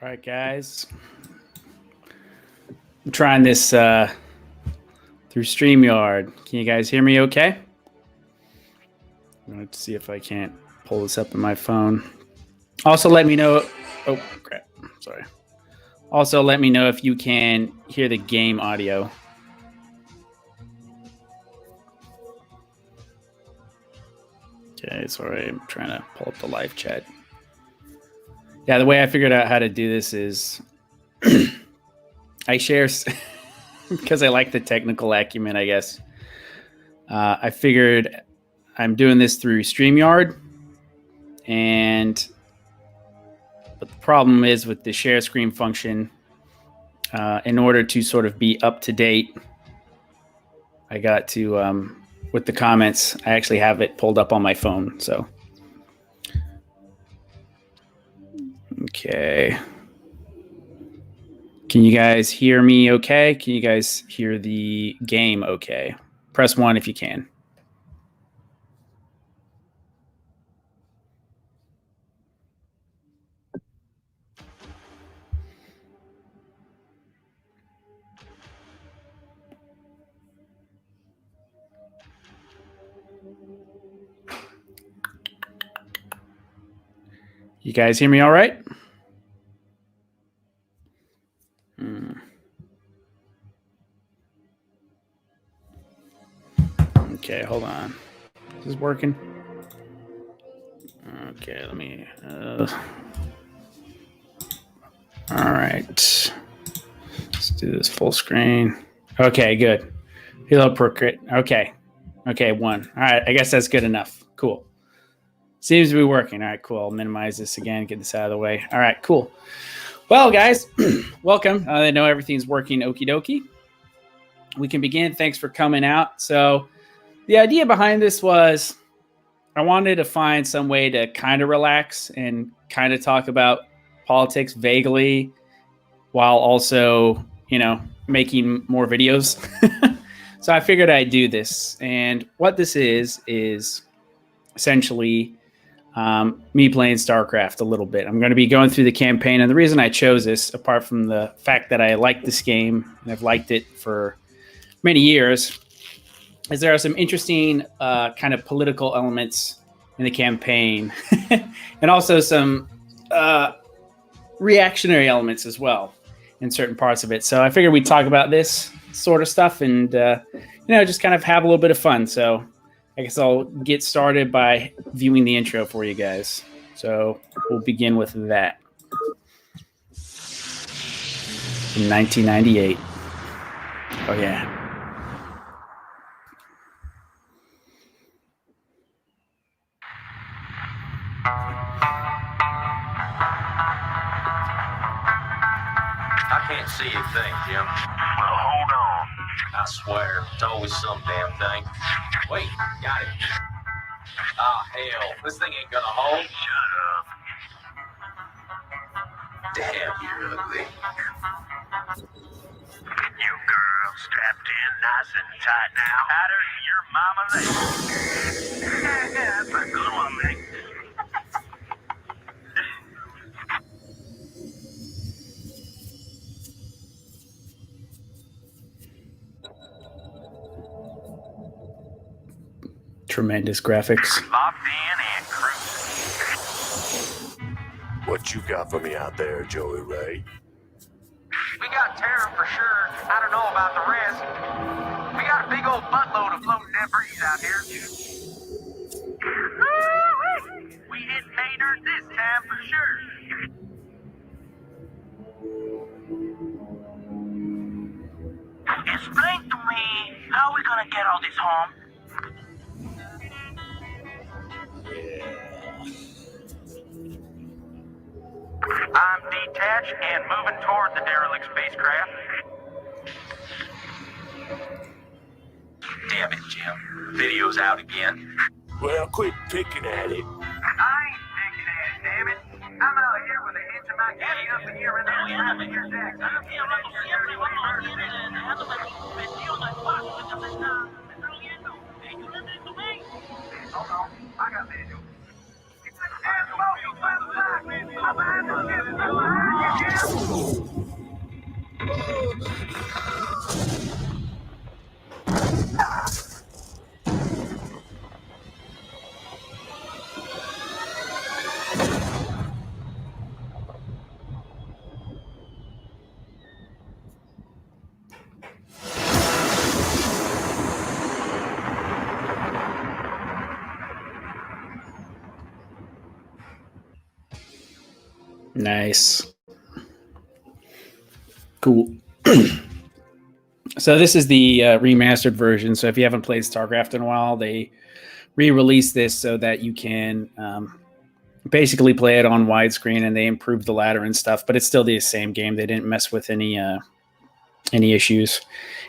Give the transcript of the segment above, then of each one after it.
All right, guys. I'm trying this through StreamYard. Can you guys hear me okay? I'm going to see if I can't pull this up on my phone. Also, let me know. Oh, crap. Sorry. Also, let me know if you can hear the game audio. Okay, sorry. I'm trying to pull up the live chat. Yeah, the way I figured out how to do this is I share, because I like the technical acumen, I guess. I figured I'm doing this through StreamYard. But the problem is with the share screen function, in order to sort of be up to date, I got to, with the comments, I actually have it pulled up on my phone. So, okay. Can you guys hear me okay? Can you guys hear the game okay? Press 1 if you can. You guys hear me all right? Okay, hold on. Is this working? Okay, let me... all right. Let's do this full screen. Okay, good. Hello, Procrit. Okay. Okay, 1. All right, I guess that's good enough. Cool. Seems to be working. All right, cool. I'll minimize this again, get this out of the way. All right, cool. Well, guys, welcome. I know everything's working okie dokie. We can begin. Thanks for coming out. So the idea behind this was I wanted to find some way to kind of relax and kind of talk about politics vaguely while also, making more videos. So I figured I'd do this. And what this is essentially me playing Starcraft a little bit. I'm going to be going through the campaign. And the reason I chose this, apart from the fact that I like this game and I've liked it for many years, is there are some interesting kind of political elements in the campaign and also some reactionary elements as well in certain parts of it. So I figured we'd talk about this sort of stuff and, just kind of have a little bit of fun. So I guess I'll get started by viewing the intro for you guys. So we'll begin with that. In 1998. Oh, yeah. I can't see a thing, Jim. Well, hold on. I swear, it's always some damn thing. Wait, got it. Oh, hell, this thing ain't gonna hold. Shut up. Damn, you're ugly. You girls strapped in nice and tight now. Tighter than your mama leg. That's a good one, mate. Tremendous graphics. Locked in and cruising. What you got for me out there, Joey Ray? We got terror for sure. I don't know about the rest. We got a big old buttload of floating debris out here. Woo-wee! We hit pay dirt this time for sure. Explain to me, how are we gonna get all this home? I'm detached and moving toward the derelict spacecraft. Damn it, Jim. Video's out again. Well, quit picking at it. I ain't thinking at it, damn it. I'm out here with a hitch in my kitty up in here and there trying to hear Jack. Oh no, I got visual. It's a damn smoke, you behind the Nice. Cool. So this is the remastered version. So if you haven't played Starcraft in a while, they re-released this so that you can basically play it on widescreen, and they improved the ladder and stuff. But it's still the same game. They didn't mess with any issues.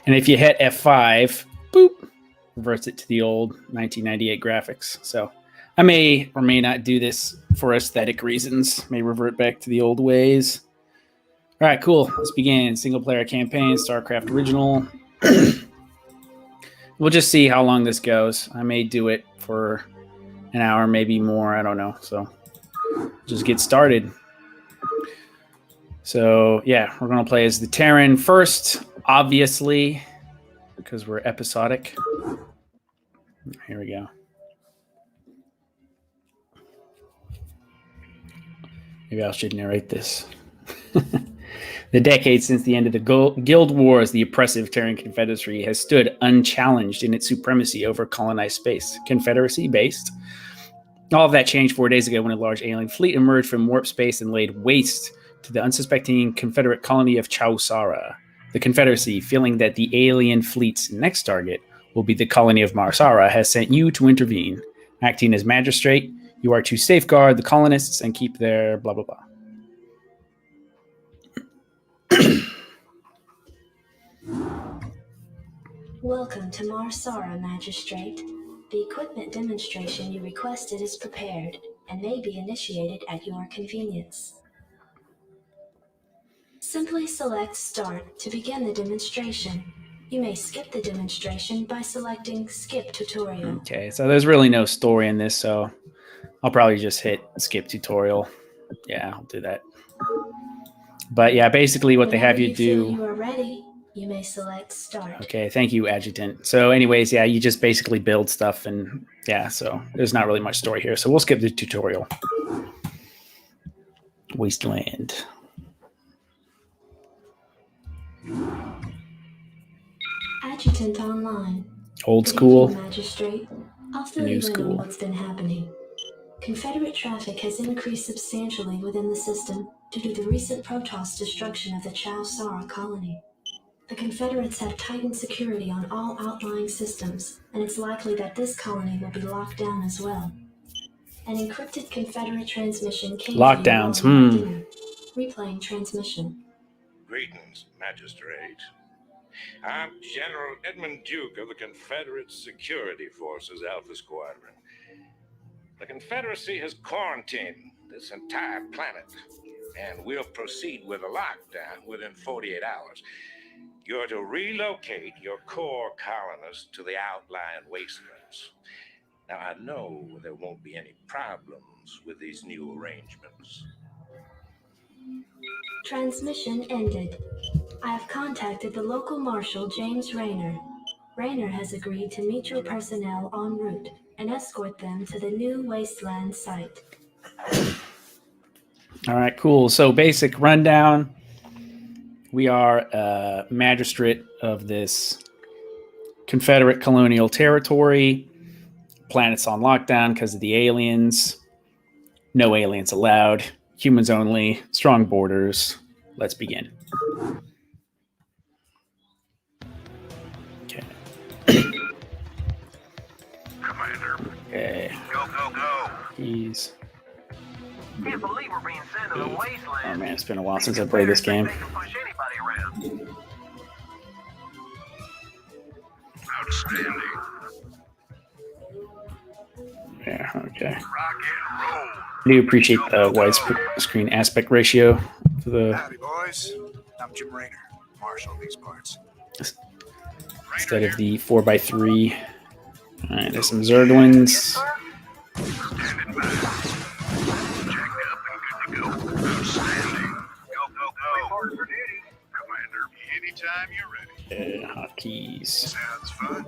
And if you hit F5, boop, reverts it to the old 1998 graphics. So I may or may not do this for aesthetic reasons. May revert back to the old ways. All right, cool. Let's begin. Single player campaign, StarCraft original. We'll just see how long this goes. I may do it for an hour, maybe more. I don't know. So just get started. So yeah, we're going to play as the Terran first, obviously, because we're episodic. Here we go. Maybe I should narrate this. The decades since the end of the Guild Wars, the oppressive Terran Confederacy has stood unchallenged in its supremacy over colonized space. Confederacy-based. All of that changed 4 days ago when a large alien fleet emerged from warp space and laid waste to the unsuspecting Confederate colony of Sara. The Confederacy, feeling that the alien fleet's next target will be the colony of Sara, has sent you to intervene. Acting as Magistrate, you are to safeguard the colonists and keep their blah, blah, blah. Welcome to Sara, Magistrate. The equipment demonstration you requested is prepared and may be initiated at your convenience. Simply select Start to begin the demonstration. You may skip the demonstration by selecting Skip Tutorial. Okay, so there's really no story in this, so I'll probably just hit Skip Tutorial. Yeah, I'll do that. But yeah, basically what they have you do... You are ready. You may select Start. Okay, thank you, Adjutant. So anyways, yeah, you just basically build stuff, and yeah, so there's not really much story here. So we'll skip the tutorial. Wasteland. Adjutant online. Old school. Magistrate. I'll fill New you in school. on what's been happening. Confederate traffic has increased substantially within the system due to the recent Protoss destruction of the Sara colony. The Confederates have tightened security on all outlying systems, and it's likely that this colony will be locked down as well. An encrypted Confederate transmission came Lockdowns, to you while you were at dinner. Replaying transmission. Greetings, Magistrate. I'm General Edmund Duke of the Confederate Security Forces Alpha Squadron. The Confederacy has quarantined this entire planet, and we'll proceed with a lockdown within 48 hours. You're to relocate your core colonists to the outlying wastelands. Now, I know there won't be any problems with these new arrangements. Transmission ended. I have contacted the local marshal, James Rayner. Rayner has agreed to meet your personnel en route and escort them to the new wasteland site. All right, cool. So basic rundown. We are a magistrate of this Confederate colonial territory. Planet's on lockdown because of the aliens. No aliens allowed. Humans only. Strong borders. Let's begin. Okay. Commander. Okay. Go, go, go. He's... Can't believe we're being sent to the wasteland. Oh man, it's been a while since I played this game. They can push anybody around. Outstanding. Yeah, okay. Rock and roll. I do appreciate the widescreen aspect ratio for the Howdy, boys. I'm Jim Rayner, marshal of these parts. instead of the 4x3. All right, there's some Zerglings. Standing by. Jacked up and good to go. Outstanding. Go, go, go. Report for duty. Commander, anytime you're ready. Hotkeys. Sounds fun.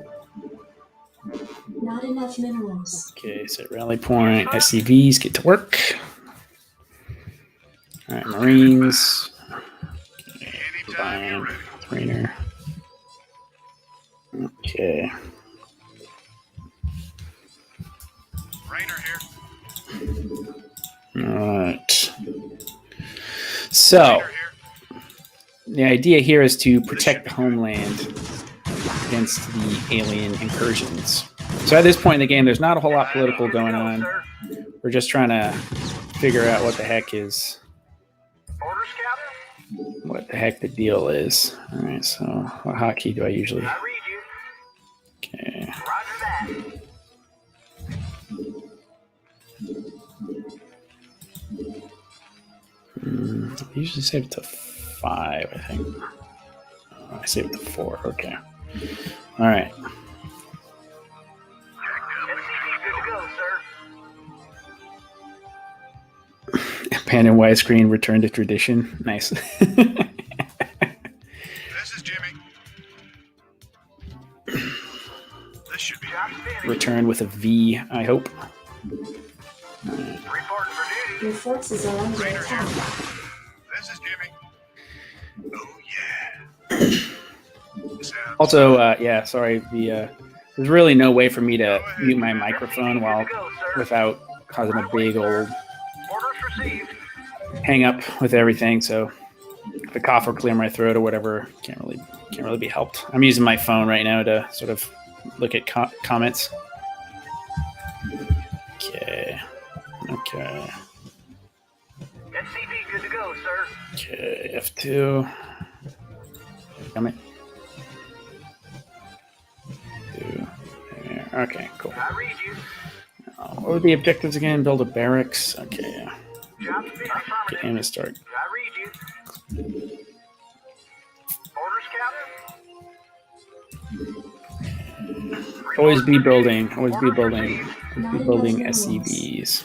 Not enough minerals. Okay, so rally point. SCVs, get to work. All right, Marines. Anytime you're ready. Trainer. Okay. Rayner here. All right. So, the idea here is to protect the homeland against the alien incursions. So at this point in the game, there's not a whole lot political going on. We're just trying to figure out what the heck the deal is. All right, so what hotkey do I usually? Okay. I usually save it to 5, I think. I save it to 4. Okay. All right. Abandoned widescreen, return to tradition. Nice. This is Jimmy. This should be Return with a V, I hope. Your forces are under attack. This is Jimmy. Oh yeah. Also, yeah, sorry. There's really no way for me to mute my microphone without causing a big old hang up with everything. So if a cough or clear my throat or whatever, can't really be helped. I'm using my phone right now to sort of look at comments. Okay. SCV, good to go, sir. Okay, F2. Come in. Okay, cool. I read you. What were the objectives again? Build a barracks. Okay. Job finished. Get him to start. I read you. Orders, Captain. Always be building SCVs.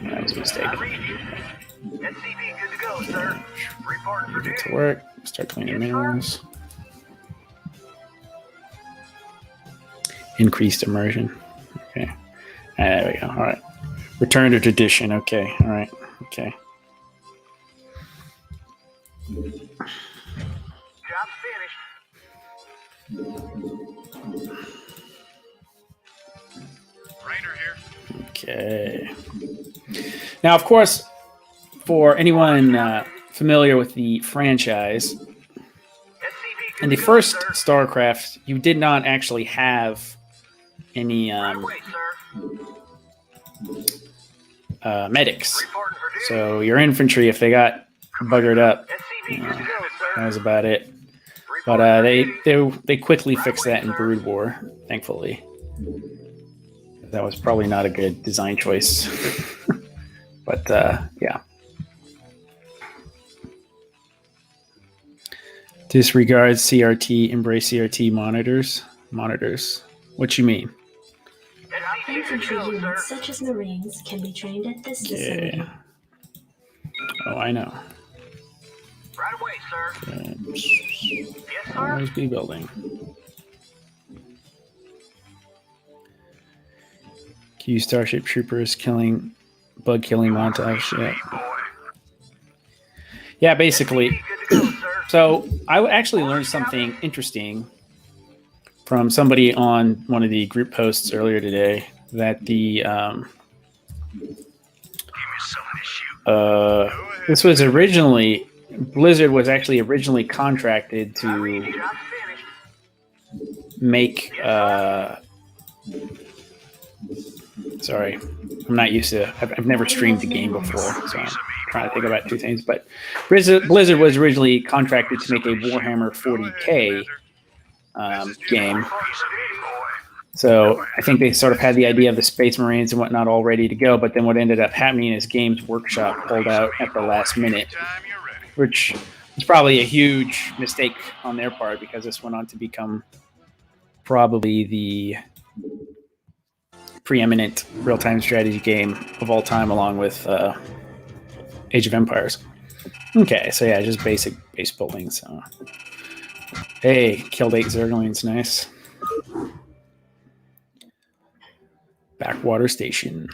That was a mistake. I read you. SCV, good to go, sir. Reporting for Get duty. to work. Start cleaning minerals. Increased immersion. Okay. There we go. All right. Return to tradition. Okay. All right. Okay. Job's finished. Rainer here. Okay. Now, of course, for anyone familiar with the franchise, SCV, good in the to go, first sir. Starcraft, you did not actually have any Right away, sir. medics. Reporting for duty. So your infantry, if they got buggered up, SCV, good to go, that sir. was about it. But they quickly fixed that in Brood War, thankfully. That was probably not a good design choice. But yeah. Disregard CRT, embrace CRT monitors. Monitors. What you mean? SCV, good to Infantry go, sir. units such as Marines can be trained at this facility. Yeah. Oh, I know. Right away, sir. Yes, sir. Always be building. Q Starship Troopers bug killing montage. Yeah. Yeah, basically. Good to go, sir. So I actually learned something interesting from somebody on one of the group posts earlier today that the this was originally Blizzard was actually originally contracted to Job's finished. make sorry, I'm not used to I've never streamed the game before, so I'm trying to think about two things. But Blizzard was originally contracted to make a Warhammer 40K game. So I think they sort of had the idea of the Space Marines and whatnot all ready to go, but then what ended up happening is Games Workshop pulled out at the last minute, which was probably a huge mistake on their part because this went on to become probably the preeminent real-time strategy game of all time, along with Age of Empires. Okay, so yeah, just base building. So, hey, killed 8 Zerglings, nice. Backwater station.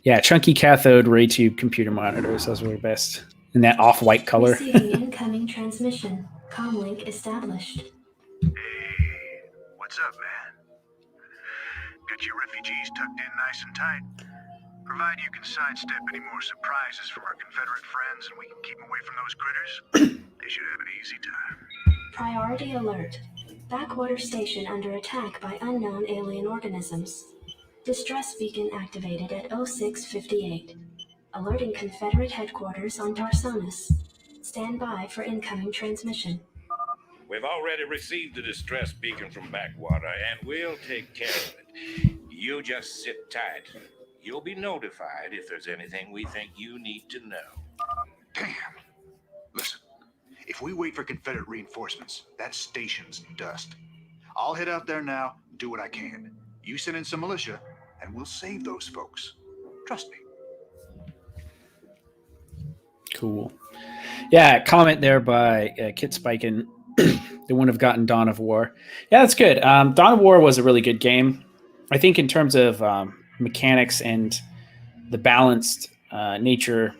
Yeah, chunky cathode ray tube computer monitors. Those were the best. In that off-white color. Receiving incoming transmission. Comlink established. Hey, what's up, man? Got your refugees tucked in nice and tight? Provided you can sidestep any more surprises from our Confederate friends and we can keep them away from those critters, they should have an easy time. Priority alert. Backwater station under attack by unknown alien organisms. Distress beacon activated at 0658. Alerting Confederate headquarters on Tarsanus. Stand by for incoming transmission. We've already received the distress beacon from Backwater, and we'll take care of it. You just sit tight. You'll be notified if there's anything we think you need to know. Damn. Listen, if we wait for Confederate reinforcements, that station's dust. I'll head out there now and do what I can. You send in some militia, and we'll save those folks. Trust me. Cool. Yeah, comment there by Kit Spiken. They wouldn't have gotten Dawn of War. Yeah, that's good. Dawn of War was a really good game. I think in terms of mechanics and the balanced nature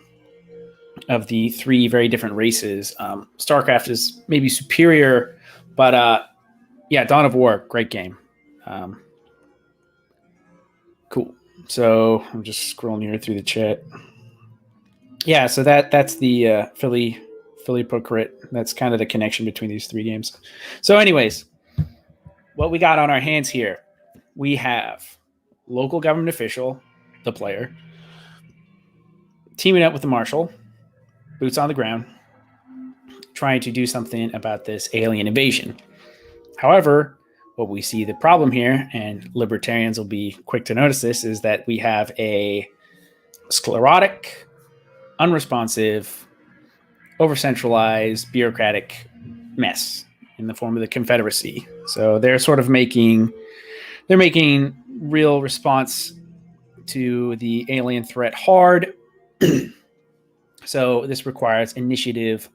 of the three very different races, Starcraft is maybe superior, but yeah, Dawn of War, great game. Cool. So I'm just scrolling here through the chat. Yeah, so that's the Philly Procrit. That's kind of the connection between these three games. So anyways, what we got on our hands here, we have local government official, the player, teaming up with the marshal, boots on the ground, trying to do something about this alien invasion. However, what we see the problem here, and libertarians will be quick to notice this, is that we have a sclerotic, unresponsive, over-centralized, bureaucratic mess in the form of the Confederacy. So they're sort of making real response to the alien threat hard. So this requires initiative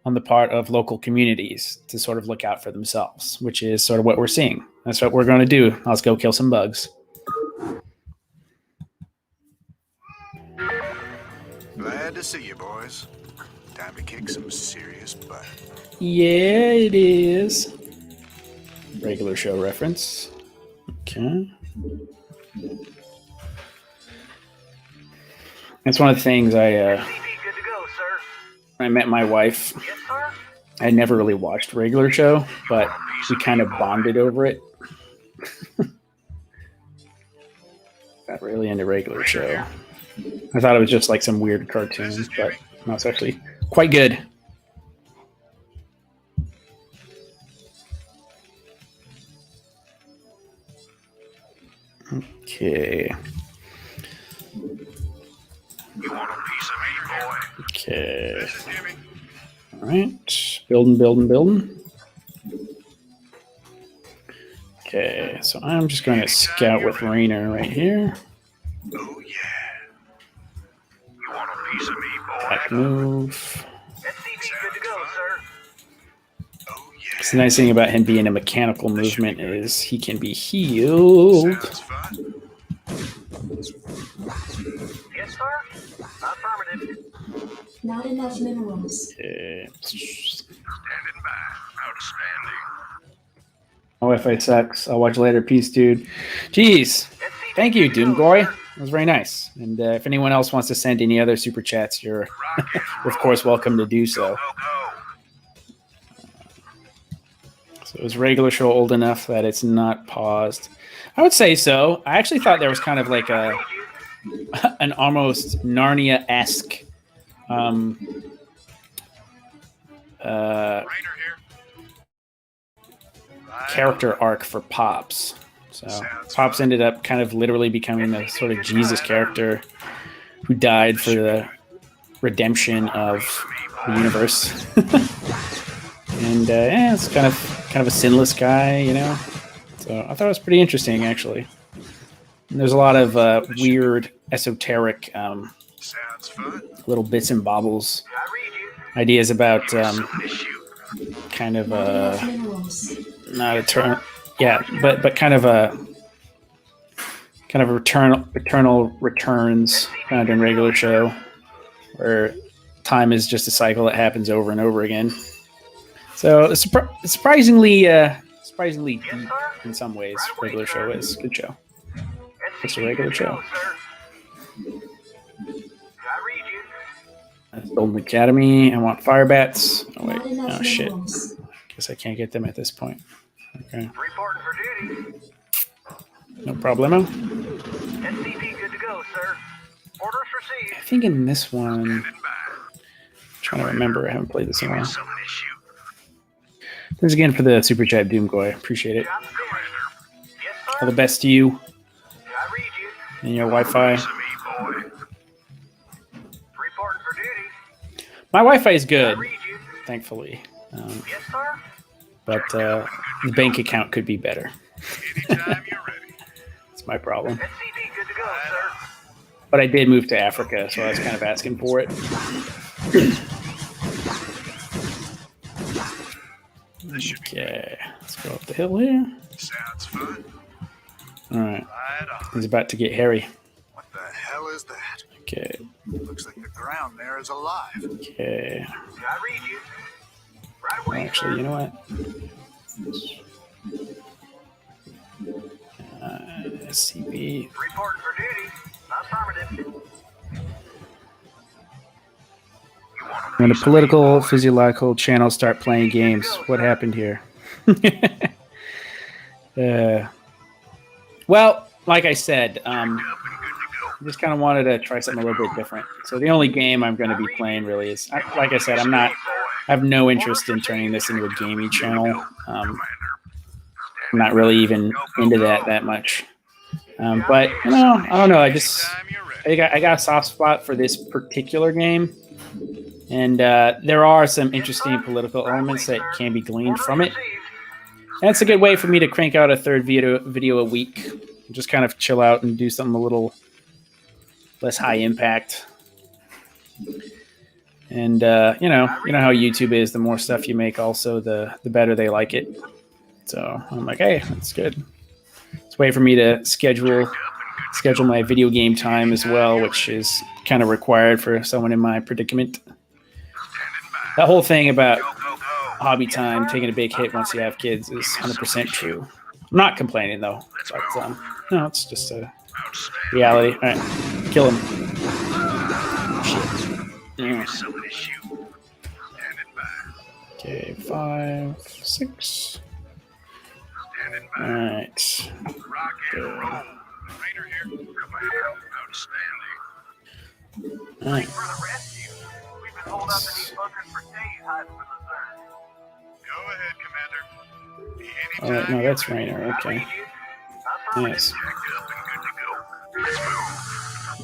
on the part of local communities to sort of look out for themselves, which is sort of what we're seeing. That's what we're going to do. Let's go kill some bugs. Glad to see you, boys. Time to kick some serious butt. Yeah, it is. Regular show reference. Okay. That's one of the things I met my wife. I never really watched regular show, but we kind of bonded over it. Got really into regular show. I thought it was just like some weird cartoons, but no, it's actually quite good. Okay. You want a piece of me, boy? Okay. This is Jimmy. All right. Building. Okay, so I'm just going to scout with Rainer right here. Oh, yeah. You want a piece of me, boy? Back move. Good to go, sir. Oh, yeah. The nice thing about him being a mechanical movement is he can be healed. Sounds fun. Yes, sir. Affirmative. Not enough minerals. Okay. Standing by. Outstanding. My Wi-Fi sucks. I'll watch later. Peace, dude. Jeez. Thank you, Doomgoy. That was very nice. And if anyone else wants to send any other super chats, you're of course welcome to do so. So is regular show old enough that it's not paused? I would say so. I actually thought there was kind of like an almost Narnia-esque character arc for Pops. So Pops ended up kind of literally becoming the sort of Jesus character who died for the redemption of the universe. And yeah, it's kind of a sinless guy, you know. So I thought it was pretty interesting, actually. And there's a lot of weird, esoteric little bits and bobbles, ideas about kind of not eternal, yeah, but kind of eternal returns found in regular show, where time is just a cycle that happens over and over again. So it's surprisingly deep in some ways. Regular show is good show. Just a regular show. read you. That's Golden Academy. I want fire bats. Oh wait. Not enough Oh shit. minerals. Guess I can't get them at this point. Okay. Reporting for duty. No problemo. SCP good to go, sir. Orders I received. think in this one, I'm trying to remember. I haven't played this in a while. Thanks again for the super chat, Doomgoy. Appreciate it. Job finished. Yes, sir. All the best to you I read you. and your Wi-Fi. Reporting for duty. My Wi-Fi is I good, read you. thankfully, Yes, sir. but the bank account could be better. Anytime you're ready. That's my problem. SCP good to go, sir. But I did move to Africa, so I was kind of asking for it. Okay, let's go up the hill here. Sounds fun. All right, Right on. he's about to get hairy. What the hell is that? Okay, Looks like the ground there is alive. okay. I read you. Right Well, away, actually, you sir. know what? SCP. Reporting for duty. Affirmative. When a political, physiological channel start playing games, what happened here? Well, like I said, I just kind of wanted to try something a little bit different. So the only game I'm going to be playing really is, like I said, I have no interest in turning this into a gaming channel. I'm not really even into that much. But you know, I don't know. I got a soft spot for this particular game. And there are some interesting political elements that can be gleaned from it. And it's a good way for me to crank out a third video a week. Just kind of chill out and do something a little less high impact. And you know how YouTube is. The more stuff you make, also the better they like it. So I'm like, hey, that's good. It's a way for me to schedule my video game time as well, which is kind of required for someone in my predicament. That whole thing about hobby time taking a big hit once you have kids is 100% true. I'm not complaining though, but no, it's just a reality. All right, kill him. Yeah. Okay, 5, 6. All right. All right. For the rescue. We've been holed up in these bunkers for days hiding from the Zerg. Go ahead, Commander. All right, no, that's Rainer. Okay. Read you. Affirmative. Yes. Up and good to go. Let's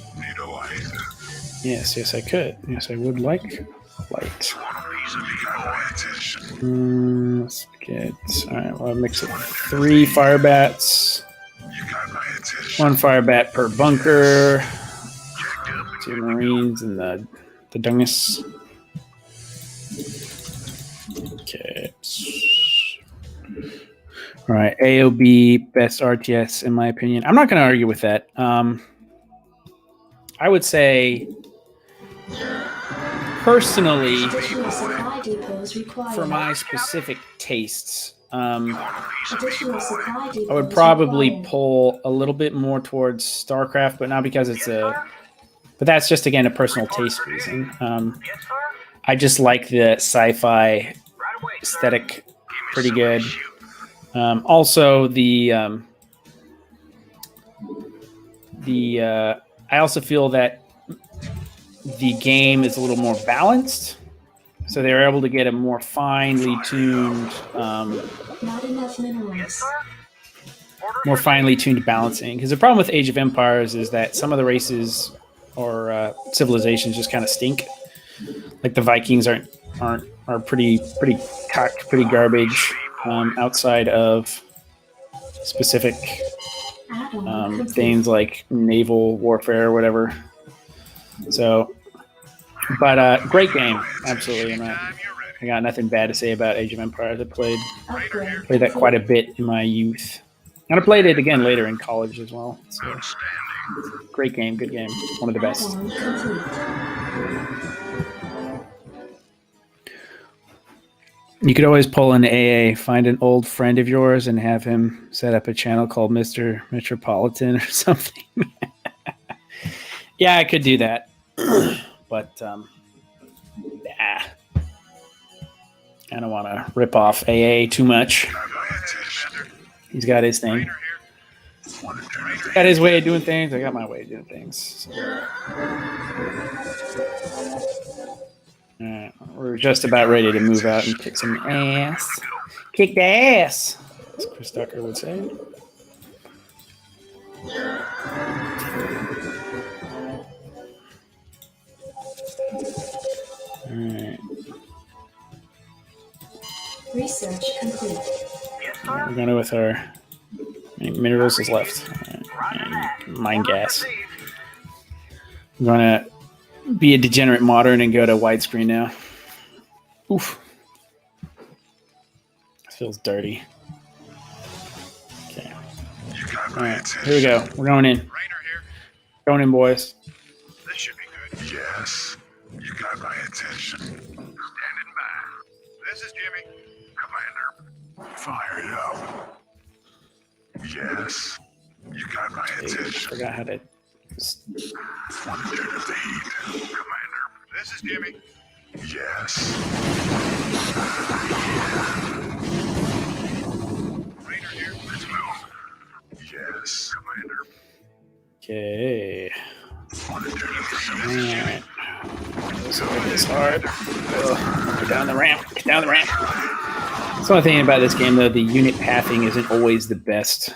move. Need a light. Yes, I could. Yes, I would like light. Let's get. All right, well, I'll mix it. 3 fire bats. 1 fire bat per bunker. 2 Marines and the Dungus. Okay. All right, AOB best RTS in my opinion. I'm not going to argue with that. I would say personally, Additional supply depots required. for my specific tastes, Additional supply depots I would probably required. pull a little bit more towards StarCraft, but not because it's but that's just again a personal taste reason. Yes, sir. I just like the sci-fi Right away, sir. aesthetic pretty good. Also, I also feel that the game is a little more balanced, so they're able to get a more finely tuned, Not enough Yes, minerals. sir. Orders more received. finely tuned balancing. Because the problem with Age of Empires is that some of the races or civilizations just kind of stink. Like the Vikings are pretty cocked, pretty garbage outside of specific Add-on complete. things like naval warfare or whatever. So, but great game, absolutely. I got nothing bad to say about Age of Empires. I played Upgrade that quite a bit in my youth, and I played it again later in college as well. So, great game, good game, one of the best. Add-on complete. You could always pull an AA, find an old friend of yours, and have him set up a channel called Mr. Metropolitan or something. Yeah, I could do that. But I don't want to rip off AA too much. He's got his thing. Got his way of doing things. I got my way of doing things. So. We're just about ready to move out and kick some ass. Kick the ass, as Chris Tucker would say. All right. Research complete. We're going to with our how many minerals is left. And mine gas. I'm going to be a degenerate modern and go to widescreen now. Oof. This feels dirty. Okay. All right, here we go. We're going in. Going in, boys. This should be good. Yes, you got my attention. Standing by. This is Jimmy. Commander. Fire it up. Yes, you got my attention. Forgot how to. One turn of the heat. Commander. This is Jimmy. Yes. Raider here. Let's move. Yes, Commander. Okay. One turn of the heat. All right. This is hard. Get down the ramp. Get down the ramp. That's one thing about this game, though. The unit pathing isn't always the best.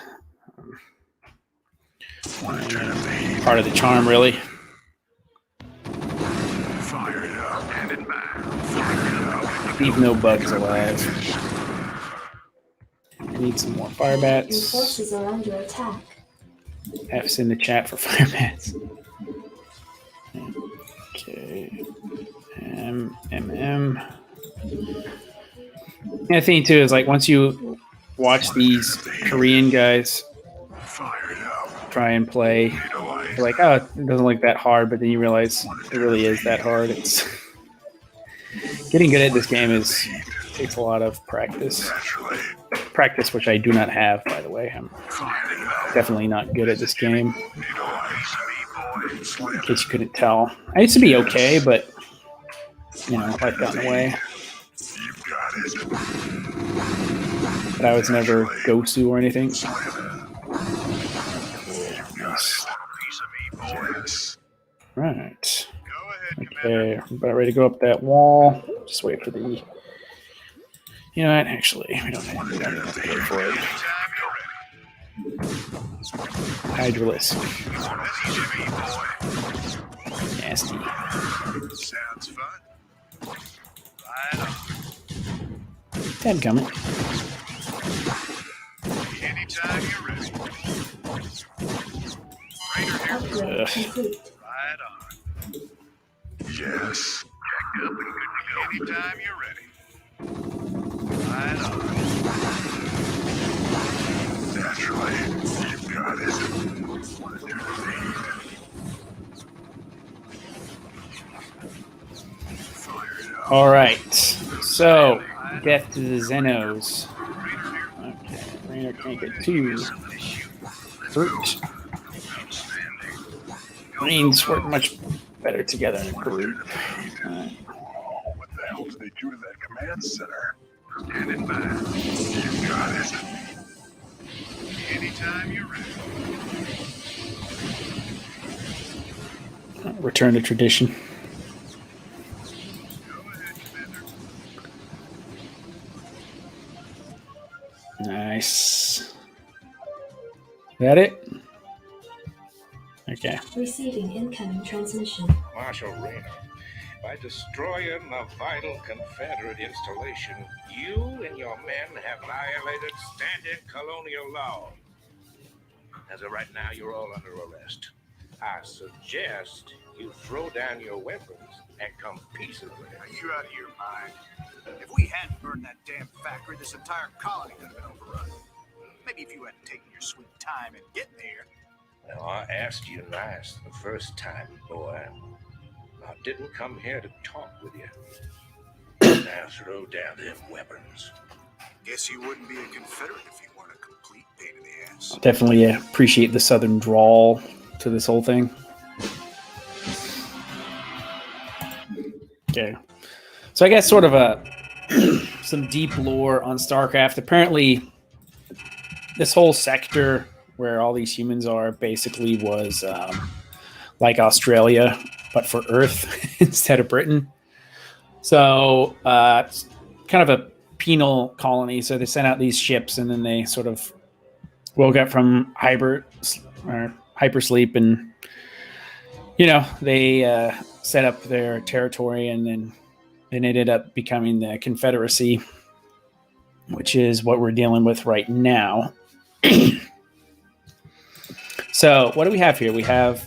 Part of the charm, really. Fire it up. Standing by. Fire it up. Leave no bugs alive. I need some more fire Your bats. forces are under attack. F's in the chat for fire bats. Okay. M. The thing too is like once you watch these Korean guys Fire it up. try and play, you're like, oh, it doesn't look that hard, but then you realize it really is that hard. It's getting good at this game takes a lot of practice. Practice, which I do not have, by the way. I'm definitely not good at this game. In case you couldn't tell, I used to be okay, but life got in the way. You've got it. But I was never Gosu or anything. Yes. Right. Okay, I'm about ready to go up that wall. Just wait for the. You know what? Actually, we don't have to wait for it. Hydralisk. Nasty. Sounds fun. Right on. Dad coming. Anytime you're ready. Raider here. Upgrade complete. Right on. Yes. Jacked up and good to go. Anytime you're ready. Right on. Naturally, you've got it. Fire it up. All right. So, death to the Xenos. Okay, Rainer can't get two. Fruit. Greens work much better together in a group. Right. What the hell did they do to that command center? Standing by. You've got it. Anytime you're ready. Return to tradition. Go ahead, Commander. Nice. Is that it? Okay. Receiving incoming transmission. Marshal Rayner, by destroying the vital Confederate installation, you and your men have violated standing colonial law. As of right now, you're all under arrest. I suggest you throw down your weapons and come peaceably. Are you out of your mind? If we hadn't burned that damn factory, this entire colony could have been overrun. Maybe if you hadn't taken your sweet time in getting here. Now, I asked you nice the first time, boy. I didn't come here to talk with you. Now throw down them weapons. Guess you wouldn't be a Confederate if you weren't a complete pain in the ass. Definitely appreciate the southern drawl to this whole thing. Okay. So I guess sort of some deep lore on Starcraft. Apparently, this whole sector where all these humans are basically was like Australia, but for Earth instead of Britain. So it's kind of a penal colony. So they sent out these ships, and then they sort of woke up from hypersleep, and they set up their territory, and then it ended up becoming the Confederacy, which is what we're dealing with right now. So what do we have here? We have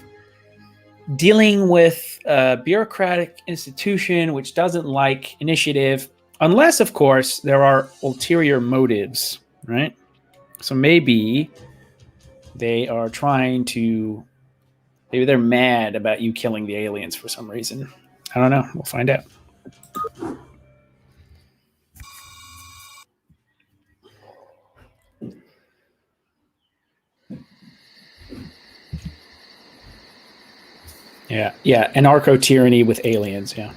dealing with a bureaucratic institution which doesn't like initiative, unless, of course, there are ulterior motives, right? So maybe they are trying to, maybe they're mad about you killing the aliens for some reason. I don't know. We'll find out. Yeah, anarcho-tyranny with aliens, yeah.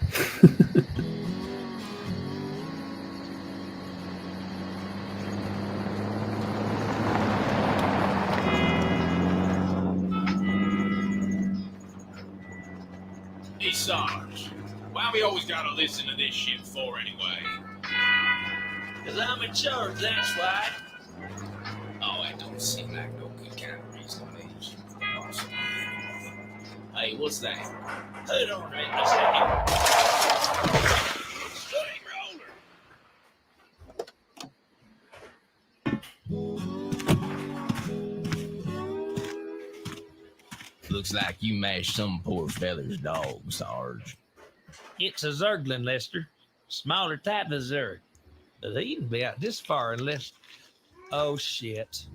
Hey, Sarge, why we always gotta listen to this shit for anyway? Cause I'm in charge, that's why. Oh, that don't seem like no good kind of reason to me. Hey, what's that? Hold on a second. Straight roller. Looks like you mashed some poor feller's dog, Sarge. It's a Zerglin, Lester. Smaller type of Zerg. They even be out this far unless... Oh, shit.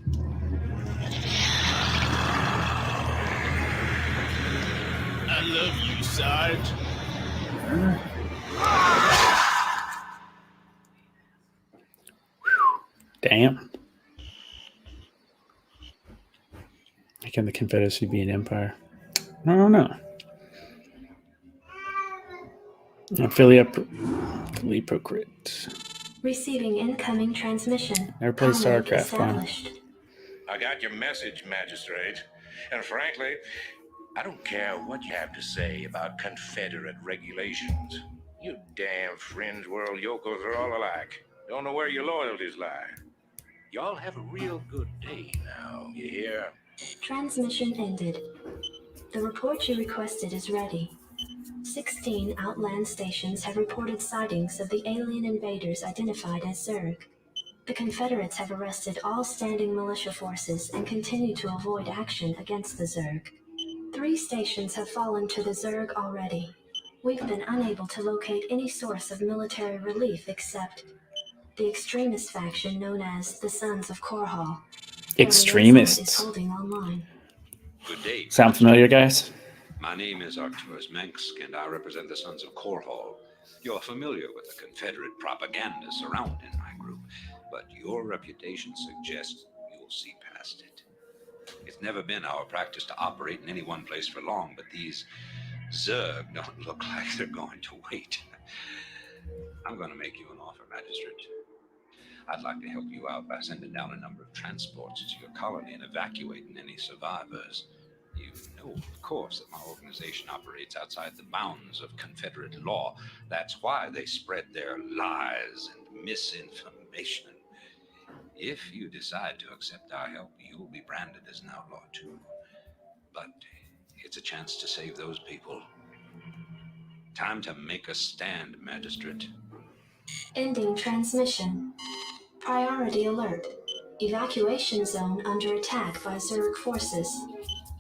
I love you, Sarge. Damn. Can the Confederacy be an empire? I don't know. Procrit. Receiving incoming transmission. Never played Command Starcraft. Fine. established. I got your message, Magistrate. And frankly, I don't care what you have to say about Confederate regulations. You damn fringe world yokels are all alike. Don't know where your loyalties lie. Y'all have a real good day now, you hear? Transmission ended. The report you requested is ready. 16 outland stations have reported sightings of the alien invaders identified as Zerg. The Confederates have arrested all standing militia forces and continue to avoid action against the Zerg. 3 stations have fallen to the Zerg already. We've been unable to locate any source of military relief except the extremist faction known as the Sons of Korhal. Extremists. Is holding online. Good day. Sound familiar, guys? My name is Arcturus Mensk, and I represent the Sons of Korhal. You're familiar with the Confederate propaganda surrounding my group, but your reputation suggests you'll see past it. It's never been our practice to operate in any one place for long, but these Zerg don't look like they're going to wait. I'm going to make you an offer, Magistrate. I'd like to help you out by sending down a number of transports to your colony and evacuating any survivors. You know, of course, that my organization operates outside the bounds of Confederate law. That's why they spread their lies and misinformation. If you decide to accept our help, you'll be branded as an outlaw too. But it's a chance to save those people. Time to make a stand, Magistrate. Ending transmission. Priority alert. Evacuation zone under attack by Zerg forces.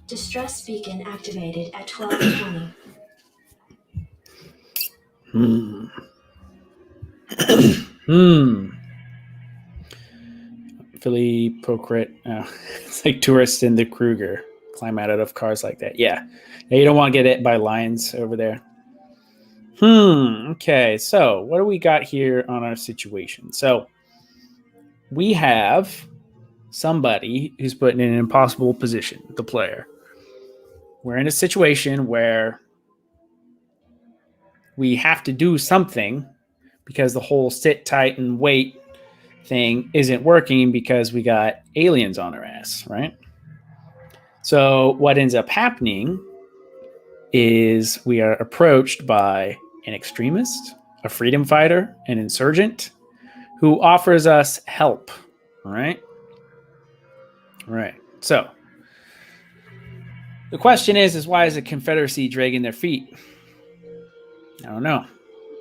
Distress beacon activated at 12:20. Philly Procrit. Oh, it's like tourists in the Kruger. Climb out of cars like that. Yeah. You don't want to get hit by lions over there. Okay. So what do we got here on our situation? So we have somebody who's put in an impossible position, the player. We're in a situation where we have to do something because the whole sit tight and wait thing isn't working because we got aliens on our ass, right? So what ends up happening is we are approached by an extremist, a freedom fighter, an insurgent who offers us help, all right? All right. So the question is why is the Confederacy dragging their feet? I don't know.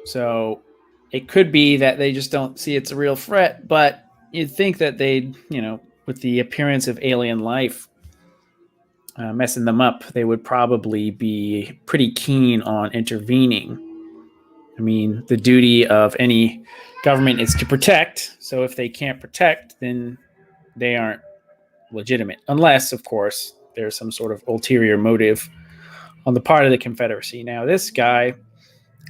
So it could be that they just don't see it's a real threat, but you'd think that they'd, with the appearance of alien life messing them up, they would probably be pretty keen on intervening. I mean, the duty of any government is to protect. So if they can't protect, then they aren't legitimate. Unless, of course, there's some sort of ulterior motive on the part of the Confederacy. Now, this guy,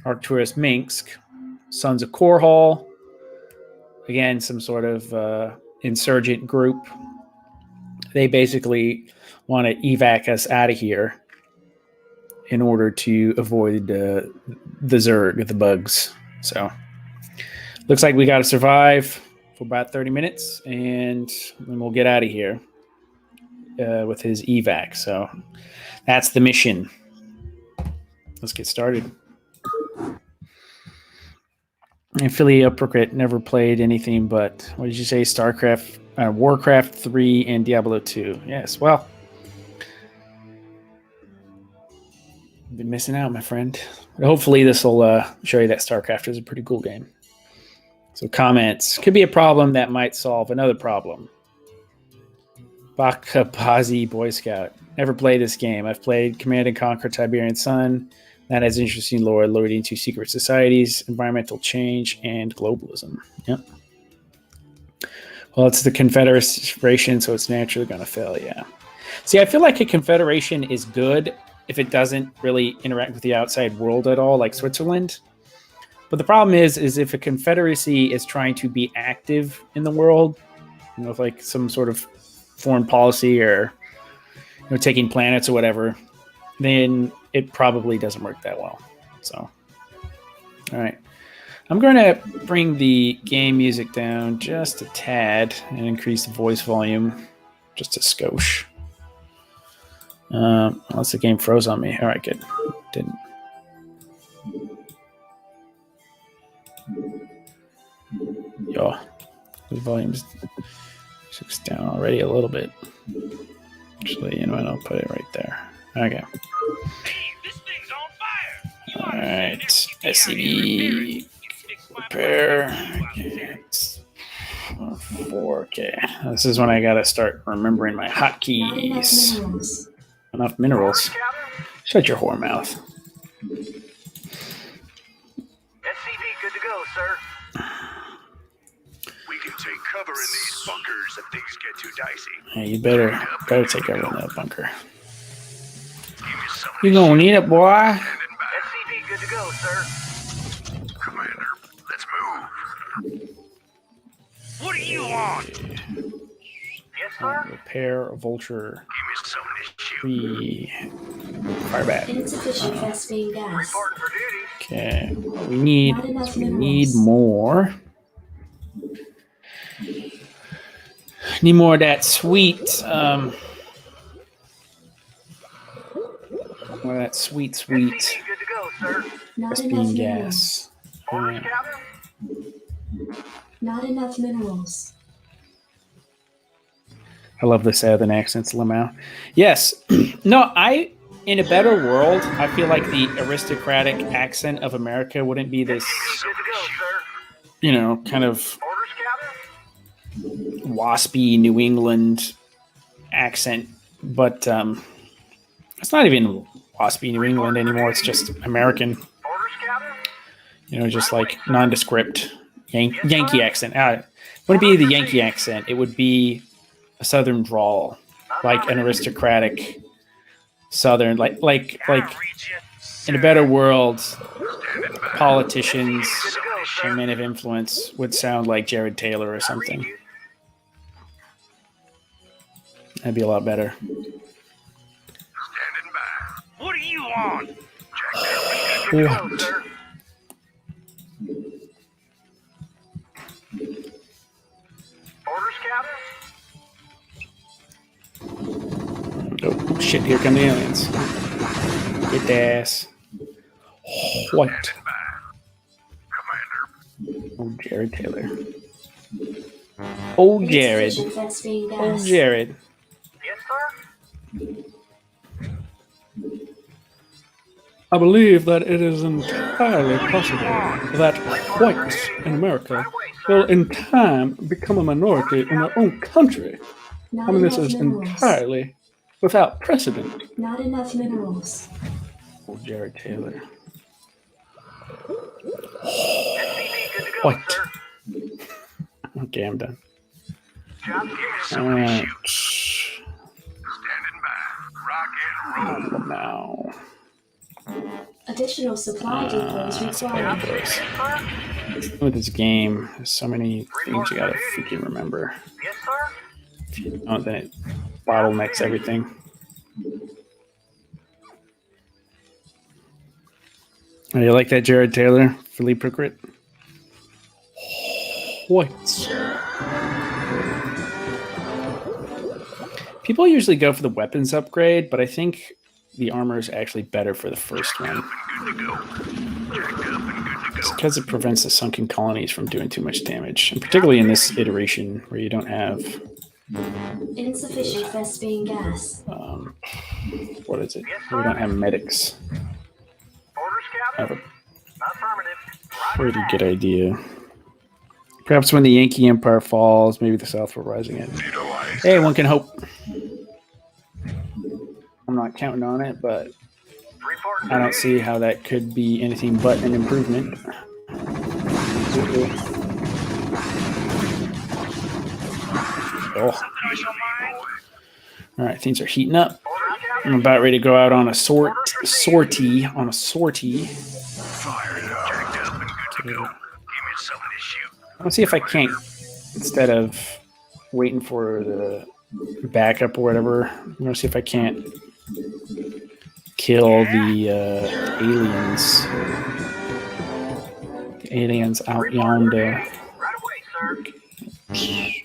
Arcturus Minsk, Sons of Korhal, again, some sort of insurgent group. They basically want to evac us out of here in order to avoid the Zerg, the bugs. So looks like we got to survive for about 30 minutes, and then we'll get out of here with his evac. So that's the mission. Let's get started. And Philly Uppercut never played anything but, what did you say, Starcraft, Warcraft 3, and Diablo 2. Yes, well, you've been missing out, my friend. But hopefully this will show you that Starcraft is a pretty cool game. So comments. Could be a problem that might solve another problem. Bakapazi Boy Scout. Never played this game. I've played Command & Conquer Tiberian Sun. That has interesting lore leading to secret societies, environmental change, and globalism. Yep. Well, it's the Confederation, so it's naturally going to fail, yeah. See, I feel like a Confederation is good if it doesn't really interact with the outside world at all, like Switzerland. But the problem is if a Confederacy is trying to be active in the world, with like some sort of foreign policy or taking planets or whatever, then it probably doesn't work that well. So, all right. I'm going to bring the game music down just a tad and increase the voice volume just a skosh. Unless the game froze on me. All right, good. Didn't. Yo, the volume's down already a little bit. Actually, you know what? I'll put it right there. Okay. All right. SCV. Repair. Okay. 4K. This is when I gotta start remembering my hotkeys. Enough minerals. Shut your whore mouth. SCV, good to go, sir. We can take cover in these bunkers if things get too dicey. Hey, you better take cover in that bunker. You gonna need it, boy. SCV, good to go, sir. Commander, let's move. What do you want? Yes, sir. Repair Vulture Give me some of this shit. 3. Fire back. Insufficient phosphine gas. Reporting for duty. Okay. What we need Not enough is we minerals. need more. Need more of that sweet. More of that sweet. SCV, good to go, sir. Not Phosphine enough minerals. gas. Orders, Yeah. Captain? Not enough minerals. I love the Southern accents, Lamau. Yes. No, in a better world, I feel like the aristocratic accent of America wouldn't be this, Good to go, sir. kind of Orders, Captain? waspy New England accent. But it's not even waspy New England anymore. It's just American, Orders, Captain? just like nondescript Yankee accent. It wouldn't be the Yankee accent. It would be a Southern drawl, like an aristocratic Southern, like in a better world, politicians and men of influence would sound like Jared Taylor or something. That'd be a lot better. Standing by. What do you want? Jack, Good to go, sir. shit, here come the aliens. Get the ass. What? Oh, Jared Taylor. Oh, Jared. Insufficient vents being Oh, gassed. Jared. Yes, sir? I believe that it is entirely possible that whites in America will in time become a minority in their own country. Not I mean, this enough is minerals. entirely without precedent. Not enough minerals. Oh, Jared Taylor. SCV, good to go, What? sir. Okay, I'm done. Job finished. Alright. Standing by. Rock and roll. Now. Additional supply depots required. Boys. With this game, there's so many things you gotta freaking remember. Yes, sir? If you don't, then it bottlenecks everything. Oh, you like that, Jared Taylor? Philippe Procrit? What? People usually go for the weapons upgrade, but I think the armor is actually better for the first one. It's because it prevents the sunken colonies from doing too much damage, and particularly in this iteration where you don't have Insufficient vents being gassed. what is it? We don't have medics. Orders, I have Captain? a Affirmative. pretty good idea. Perhaps when the Yankee Empire falls, maybe the South will rise again. Hey, one can hope. I'm not counting on it, but Reporting I don't to see how that could be anything but an improvement. Oh. All right, things are heating up. I'm about ready to go out on a sortie. Fire it up. Jacked up and good to go. Give me something to shoot. Let's see if I can't, instead of waiting for the backup or whatever, I'm gonna see if I can't kill the aliens. The aliens out yonder. right away, sir.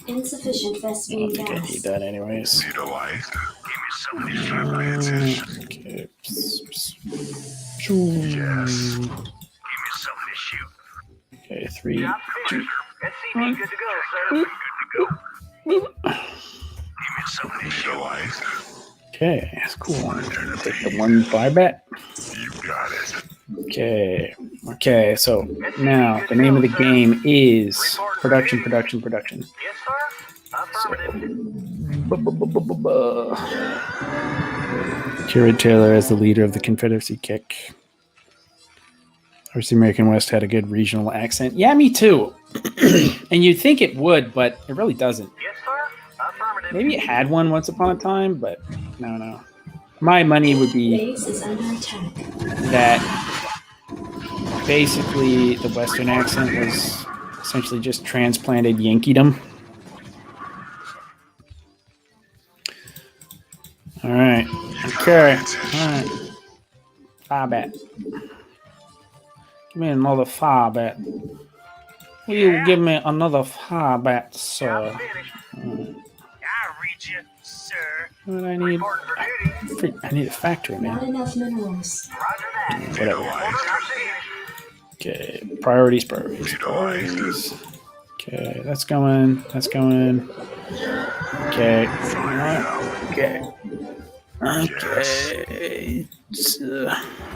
Insufficient vents I don't being think I need gassed. that anyways. Need a light? Give me something to grab my attention. Okay. Yes. Give me something to shoot. Okay, 3, Job 2, finished. SCV, good to go, sir. Good to go. Give me something to shoot. Need a light? okay, that's cool. Take the 1 buyback. You got it. Okay, so now the name of the game is Production. Yes, sir? Affirmative. Jared Taylor as the leader of the Confederacy kick. I wish the American West had a good regional accent. Yeah, me too. And you'd think it would, but it really doesn't. Yes, sir? Affirmative. Maybe it had one once upon a time, but no. My money would be Base is under attack. that basically the Western accent was essentially just transplanted Yankeedom. All right. Okay. All right. Fire bat. Give me another fire bat. Will you give me another fire bat, sir? Finished. I'll read you, sir. What do I need? Reporting for duty. I need a factory, Not man. enough minerals. Roger that. Whatever. Orders received. Okay. Priorities. Okay. That's going. Okay. Okay. Okay.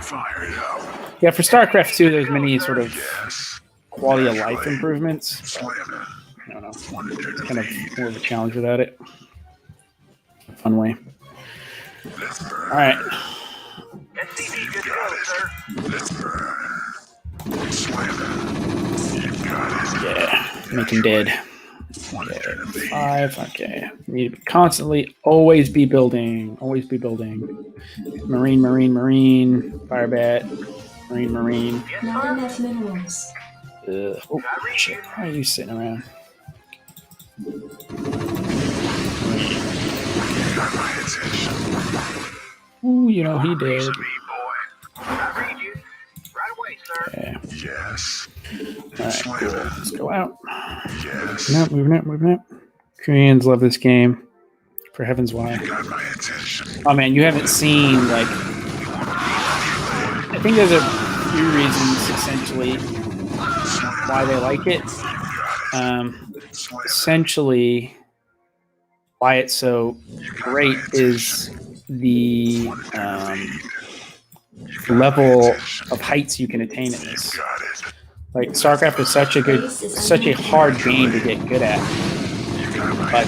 Fire it up. Yeah, for Starcraft 2, there's many sort of Yes. quality of life improvements. Slam it. I don't know. Wanted you It's to kind of lead. more of a challenge without it. Fun way. Let's burn. All right. SCV, good to go, sir. Let's burn. Slam it. You got it. Yeah. Make him dead. Wanted you to lead. 5. Okay. Need to constantly always be building. Marine. Fire bat. Marine. Yes, Not sir? enough minerals. Oh, shit. Why are you sitting around? Got my attention. Ooh, you know he did. Me, boy. I read you. Right away, sir. Okay. Yes. All right, cool. Let's go out. Yes. Moving up. Koreans love this game. For heavens, why? Got my attention. attention. Oh man, you haven't seen like. I think there's a few reasons essentially why they like it. Essentially, why it's so great is the level of heights you can attain in this. Like Starcraft is such a hard game to get good at, but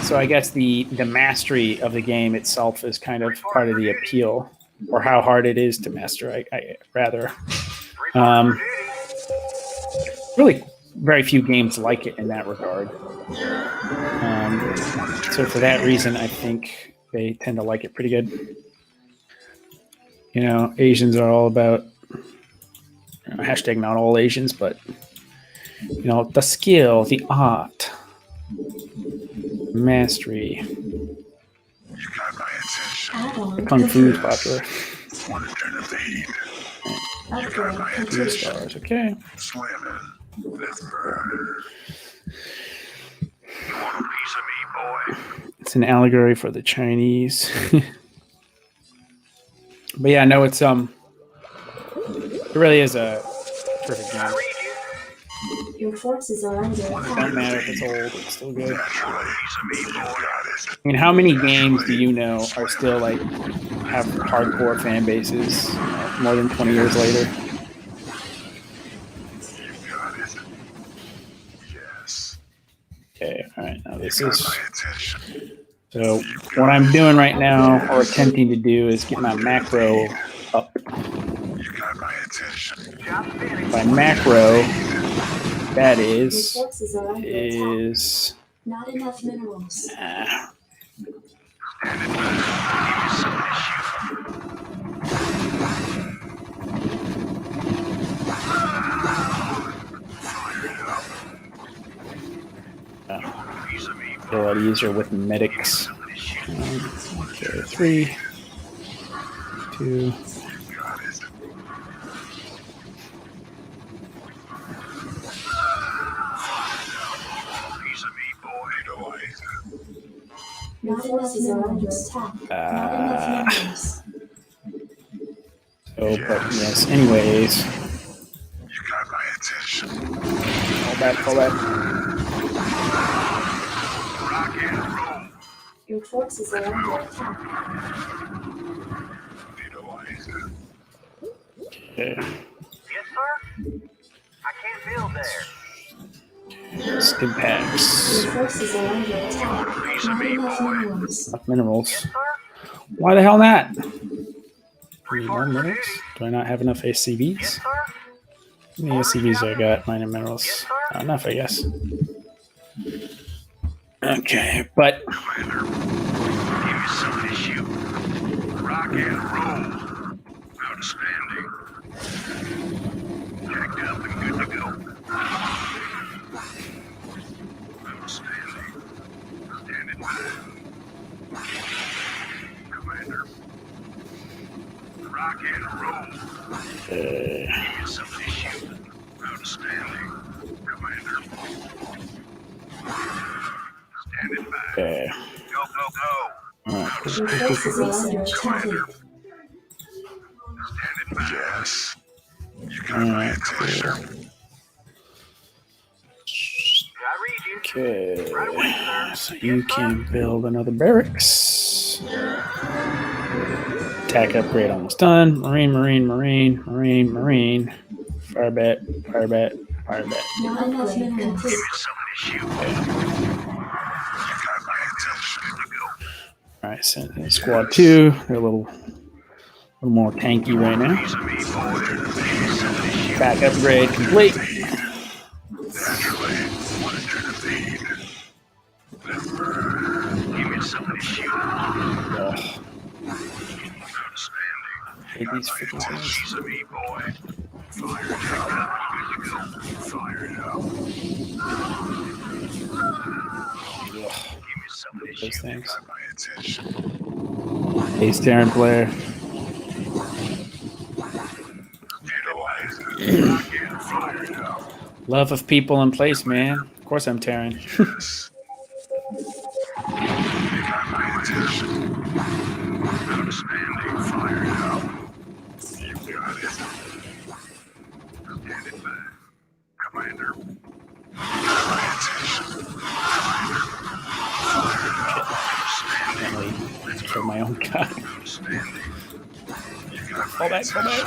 so I guess the mastery of the game itself is kind of part of the appeal, or how hard it is to master. I rather. Really, very few games like it in that regard. So for that reason, I think they tend to like it pretty good. You know, Asians are all about, hashtag not all Asians, but, you know, the skill, the art, mastery. You got my attention. Add-on Kung Fu is popular. Want to turn up the heat? Upgrade my 2 complete. stars, okay. Slamming. Let's burn. You want a piece of me, boy? It's an allegory for the Chinese. But yeah, no, it's it really is a terrific game. Your forces are under It attack. doesn't matter if it's old, it's still good. Naturally. Piece of me, boy. Got it. I mean, how many games do you know are still like have hardcore fan bases more than 20 years later? You got it. Yes. Okay, all right. Now this Got is my attention. so. What I'm doing right now, or attempting to do, is get my macro up. You got my attention. By macro, that Your is forces are under attack. is Not enough minerals. a lot easier with medics. Okay, 3, 2. Your forces are under attack. Not enough minerals. So, but yes, anyways. You got my attention. Call back. Rock and roll. Your forces are under attack. Okay. Yes, sir? I can't build there. Stim packs. Your forces are under attack. Not enough minerals. Enough minerals. Yes, sir? Why the hell not? Need more minerals? Do I not have enough ACVs? Yes, sir? How many ACVs I got? Minor minerals. Not enough, I guess. Okay, but Commander, give me some to shoot. Rock and roll. Outstanding. Jacked up and good to go. Outstanding. Standing by. Commander. Rock and roll. Give me some to shoot. Outstanding. Commander. Standing by. okay. Go, go, go. All right. Your forces are under attack. Standing by. Yes. You got my Alright, attention. I read you. Okay. Right away, sir. So you can build another barracks. Attack upgrade almost done. Marine. Fire bat. Not enough minerals. Give me something to shoot. You got my attention. Good to go. All right, send in squad 2. They're a little more tanky right now. Piece of me, boy. Give me something to shoot. Back upgrade complete. Naturally. Want to turn up the heat. Let's burn. Give me something to shoot. Ugh, Outstanding. hate these freaking things. Piece of me, boy. Fire it up. Good to go. Fire it up. Ugh, Give me something to those shoot. things. Got my attention. Hey, Darren Blair. Rock and fire it up. Love of people and place, man. Of course I'm Terran. Yes. You got my attention. Standing by. Commander. My attention. Can't really kill my own guy. Fall back, fall back.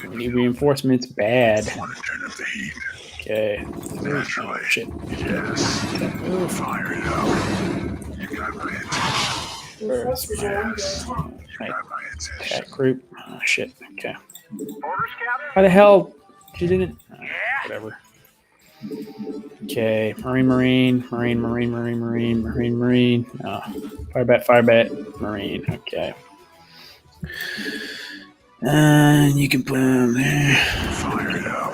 We need reinforcements bad. Want to turn up the heat? Okay. Naturally. Oh, shit. Yes. Fire it up. You got my attention. Your forces are under attack. You got my attention. Attack group. Oh, shit. Okay. Orders, Captain? Why the hell? She didn't. Whatever. Okay. Marine. Oh. Fire bat. Marine. Okay. And you can put them there. Fire it up.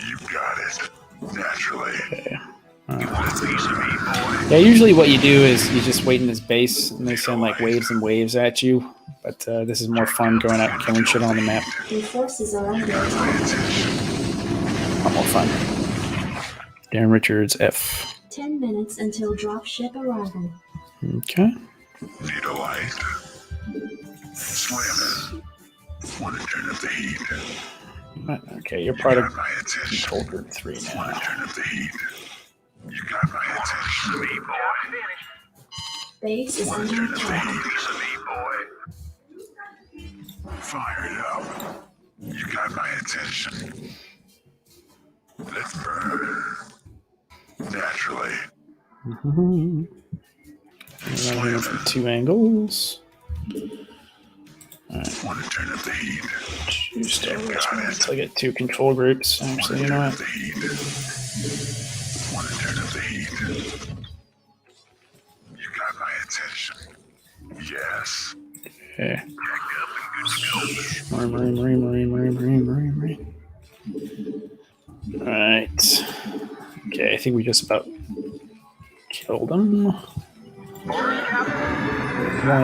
You got it. Naturally. Okay. You want a piece of me, boy? Yeah, usually what you do is you just wait in this base and they send like waves and waves at you. But this is more fun going out and killing shit on the map. Your forces are under My attack. attention. A lot more fun. Darren Richards, F. 10 minutes until dropship arrival. Okay. Need a light? Slam it. Want to turn up the heat? Okay, you're part of Got my attention. Control Group 3 Want to now. turn up the heat? You got my attention. Me, boy. Base is Want to under turn up the attack. heat? Piece of me, boy. Fire it up. You got my attention. Let's burn. Naturally. Mm-hmm. Running from 2 angles. Want to turn up the heat? 2 Star Wars until I get 2 control groups. Actually, you know Want what? to turn up the heat? Want to turn up the heat? You got my attention. Yes. Okay. Packed up and good to go. Marine. Alright. Okay, I think we just about killed them. More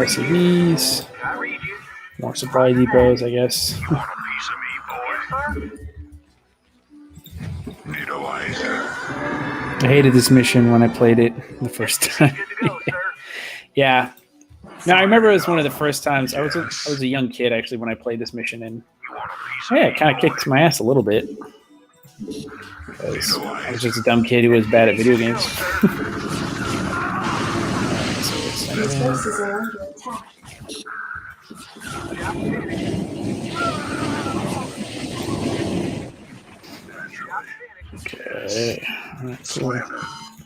SCVs. I read you. More supply depots, I guess. Want a piece of me, boy? Need a light? I hated this mission when I played it the first time. Good to go, sir. Yeah. No, I remember it was one of the first times. I was a young kid actually when I played this mission, and yeah, it kind of kicked my ass a little bit. Because I was just a dumb kid who was bad at video games. Your forces are under attack. Okay. All right, cool.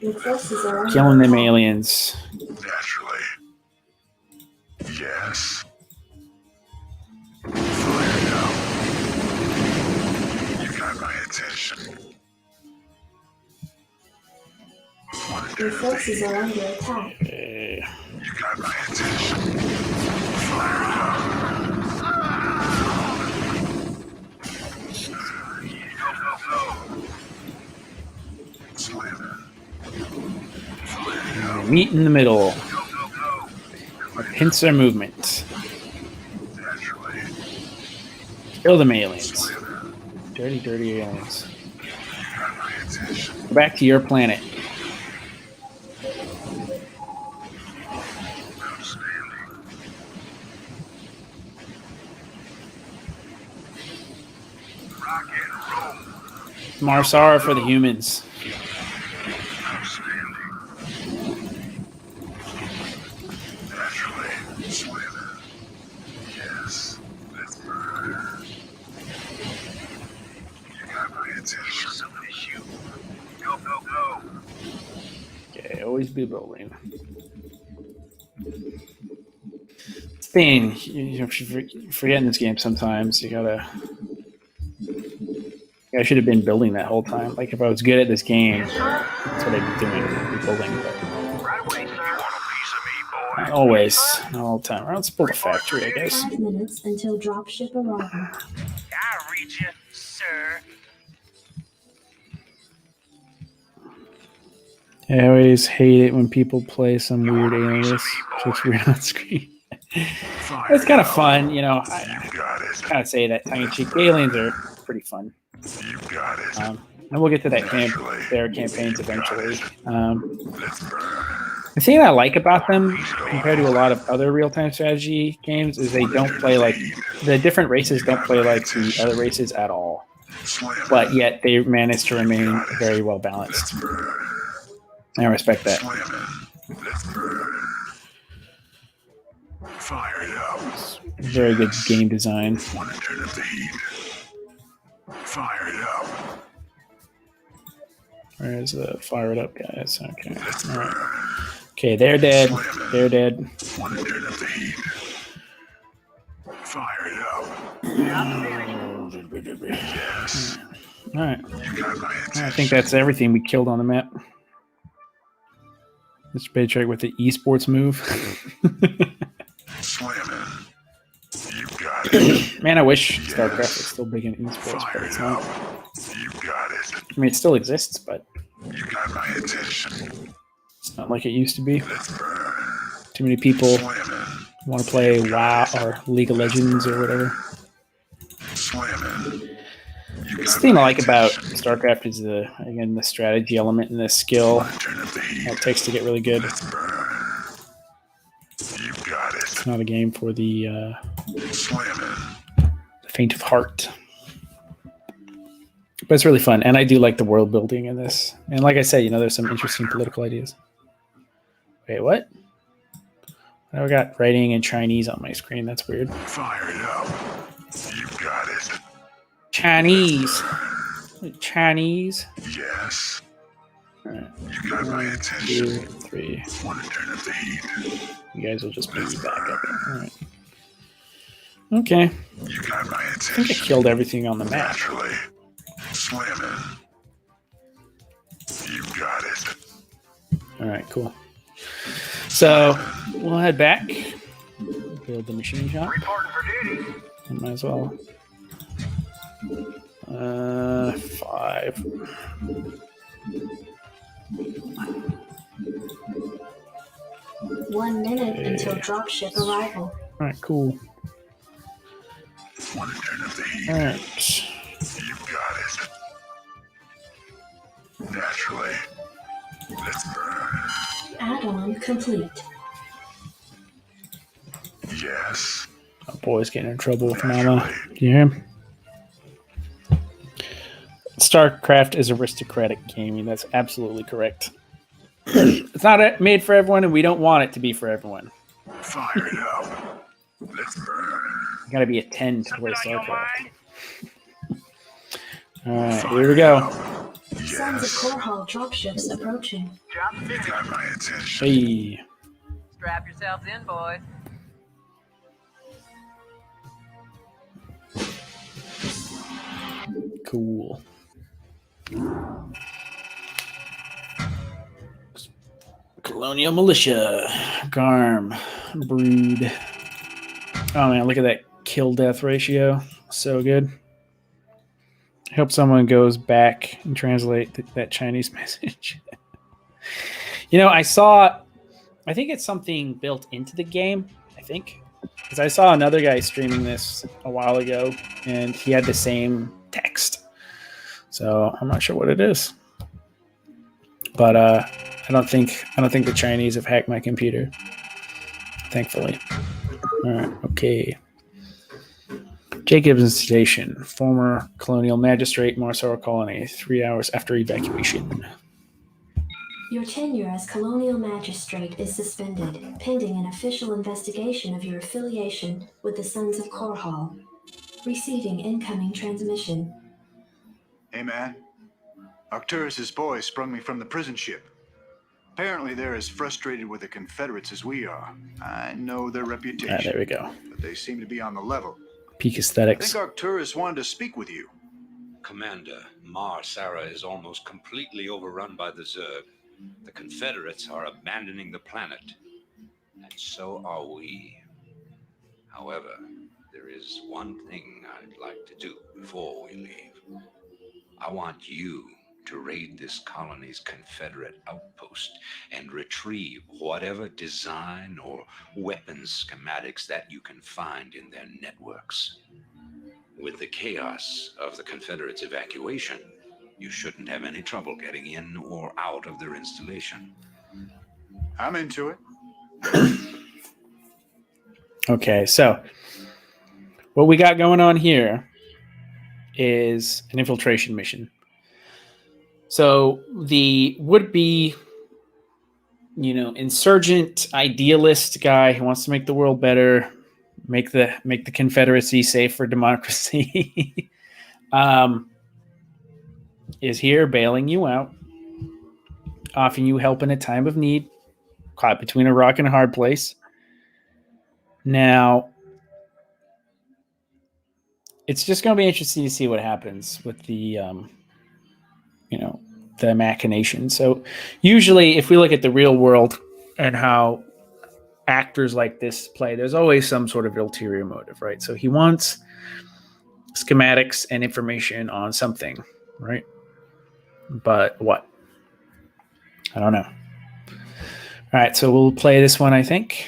Your forces are under Killing them attack. aliens. Naturally. Yes. Fire it up. You got my attention. Want to Your turn up the forces heat? are under attack. Okay. You got my attention. Fire it up. Slam it. Meet in the middle. A pincer movement. Naturally. Kill them aliens. Dirty aliens. You got my attention. Go back to your planet. Outstanding. Rock and roll. Marsara for the humans. Outstanding. Naturally. Slam it. Yes. Let's burn. You got my attention. Something to shoot. Go. Okay, always be building. Thing, you forget in this game sometimes. You gotta. I should have been building that whole time. Like if I was good at this game, that's what I'd be doing, be building. But Right away, sir. Want a piece of me, boy? not always, not all the time. Well, let's build a factory, I guess. 5 minutes until dropship arrival. I read you, sir. I always hate it when people play some weird alias just weird on screen. Fire It's kind of it up. fun, you know. I You got it. kind of say that tongue in cheek. Aliens are pretty fun. You got it. And we'll get to that their campaigns eventually. Let's burn. The thing I like about them compared to a lot of other real-time strategy games is they don't play like the different races don't play like the other races at all, but yet they manage to remain very well balanced. I respect that. Fire it up. Very good game design. Want to turn up the heat. Fire it up. Where's the fire it up guys? Okay. All right. Okay, they're dead. They're dead. Want to turn up the heat. Fire it up. Yes. All right. You got my attention. I think that's everything we killed on the map. Mr. Patriarch with the esports move. Slamming. You got it. Man, I wish Starcraft was still big in esports, but it's not. You got it. I mean, it still exists, but You got my attention. it's not like it used to be. Let's burn. Too many people Slamming. want to play WoW or League of Legends or whatever. Slamming. You The got thing I my like about attention. StarCraft is the strategy element and the skill Turn up the heat. that it takes to get really good. Let's burn. You got it. It's not a game for the Slamming. faint of heart. But it's really fun, and I do like the world building in this. And like I said, there's some interesting political ideas. Wait, what? I got writing in Chinese on my screen. That's weird. Fire it up. You got it. Chinese. Chinese. Yes. All right. You got my 2, attention. 3. Want to turn up the heat. You guys will just be back up. All right. Okay. You got my I think I attention. killed everything on the map. Naturally. Slamming. You got it. All right, cool. So we'll head back. Build the machine shop. Reporting for duty. Might as well. 5. One minute until dropship arrival. All right, cool. Want to turn up the heat. All right. You got it. Naturally. Let's burn. Add-on complete. Yes. Oh, boy's getting in trouble with Mama. Do you hear him? StarCraft is aristocratic gaming. That's absolutely correct. It's not made for everyone, and we don't want it to be for everyone. Fire it up. Let's burn. You got to be a 10 to play Something on your StarCraft. mind? All right, here we go. Sons of Yes. Core Hall dropships approaching. Job You finished. got my attention. Hey, Strap yourselves in, boys. cool. Colonial Militia, Garm, Brood. Oh man, look at that kill death ratio. So good. I hope someone goes back and translate that Chinese message. I think it's something built into the game, I think. Because I saw another guy streaming this a while ago, and he had the same text. So I'm not sure what it is. But I don't think the Chinese have hacked my computer. Thankfully. All right, okay. Jacobson Station, former colonial magistrate, Sara colony, 3 hours after evacuation. Your tenure as colonial magistrate is suspended, pending an official investigation of your affiliation with the Sons of Core Hall. Receiving incoming transmission. Hey, man. Arcturus's boys sprung me from the prison ship. Apparently, they're as frustrated with the Confederates as we are. I know their reputation. Ah, there we go. But they seem to be on the level. Peak I aesthetics. think Arcturus wanted to speak with you. Commander, Sara is almost completely overrun by the Zerg. The Confederates are abandoning the planet, and so are we. However, there is one thing I'd like to do before we leave. I want you to raid this colony's Confederate outpost and retrieve whatever design or weapons schematics that you can find in their networks. With the chaos of the Confederates' evacuation, you shouldn't have any trouble getting in or out of their installation. I'm into it. Okay, so what we got going on here is an infiltration mission. So the would-be, insurgent idealist guy who wants to make the world better, make the Confederacy safe for democracy, is here bailing you out, offering you help in a time of need, caught between a rock and a hard place. Now, it's just going to be interesting to see what happens with the, the machination. So usually if we look at the real world and how actors like this play, there's always some sort of ulterior motive, right? So he wants schematics and information on something, right? But what? I don't know. All right, so we'll play this one, I think.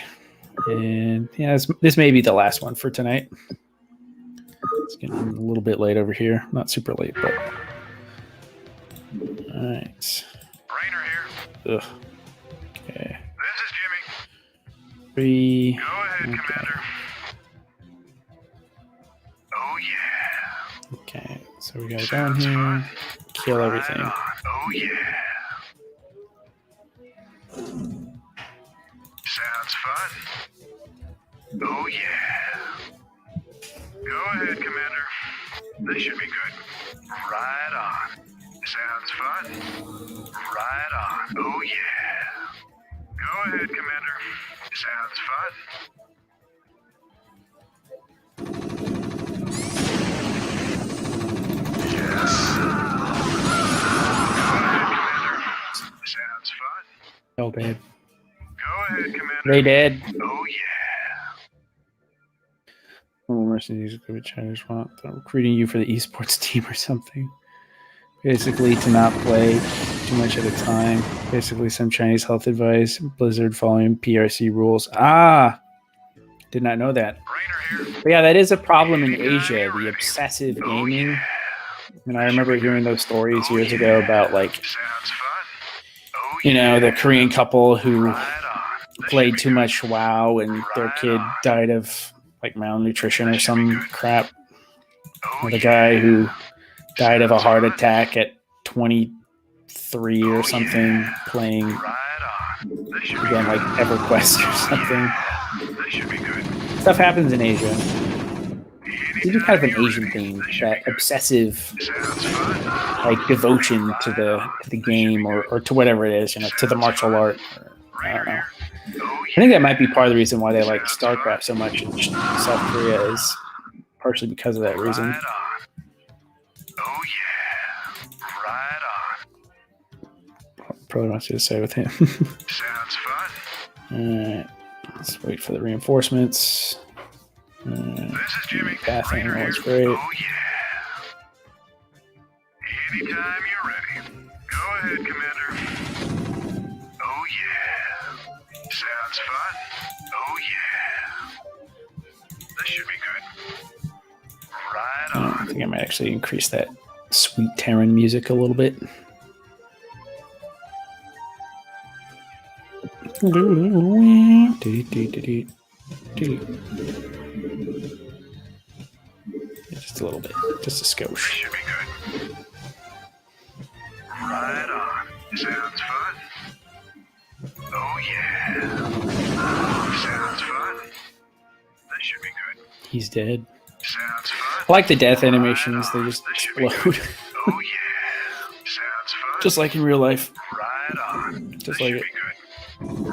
And yeah, this may be the last one for tonight. It's getting a little bit late over here. Not super late, but... All right. Rainer here. Ugh. Okay. This is Jimmy. 3. Go ahead, Okay. Commander. Oh, yeah. Okay, so we gotta go in here, kill everything. Right on. Oh, yeah. Sounds fun. Oh, yeah. Go ahead, Commander. This should be good. Right on. Sounds fun. Right on. Oh, yeah. Go ahead, Commander. Sounds fun. Yes. Go ahead, Commander. Sounds fun. Oh, babe. Go ahead, Commander. They did. Oh, yeah. Mercedes Chinese want. I'm recruiting you for the esports team or something. Basically, to not play too much at a time. Basically, some Chinese health advice. Blizzard following PRC rules. Did not know that. Rainer here. But yeah, that is a problem in Asia, the obsessive gaming. And I remember hearing those stories years ago about, like, Sounds fun. Oh, yeah. the Korean couple who Right on. played too much WoW and their kid died of, like, malnutrition or some crap. Oh, Or the guy who died of a heart attack at 23 or something, playing, right on. This should be again, like EverQuest or something. This should be good. Stuff happens in Asia. It's even kind of an Asian thing, that obsessive, Sounds fun. like, devotion to the game or to whatever it is, to the martial art. I don't know. Oh, I think that might be part of the reason why they like Starcraft so much in South Korea, is partially because of that reason. right on. Oh, yeah. Right on. Probably wants you to stay with him. Sounds fun. Alright. Let's wait for the reinforcements. This is Jimmy. Pathing, Rainer that's here. great. Oh, yeah. Anytime you're ready. Go ahead, Commander. Oh, yeah. Sounds fun. Oh, yeah. This should be good. Right on. I think I might actually increase that sweet Terran music a little bit. Just a little bit, just a skosh. Should be good. Right on. Sounds fun. Oh, yeah. Sounds fun. This should be good. He's dead. Sounds fun. I like the death animations, they just This should be explode. good. Oh, yeah. Sounds fun. Just like in real life. Right on. Just This like should it. be good.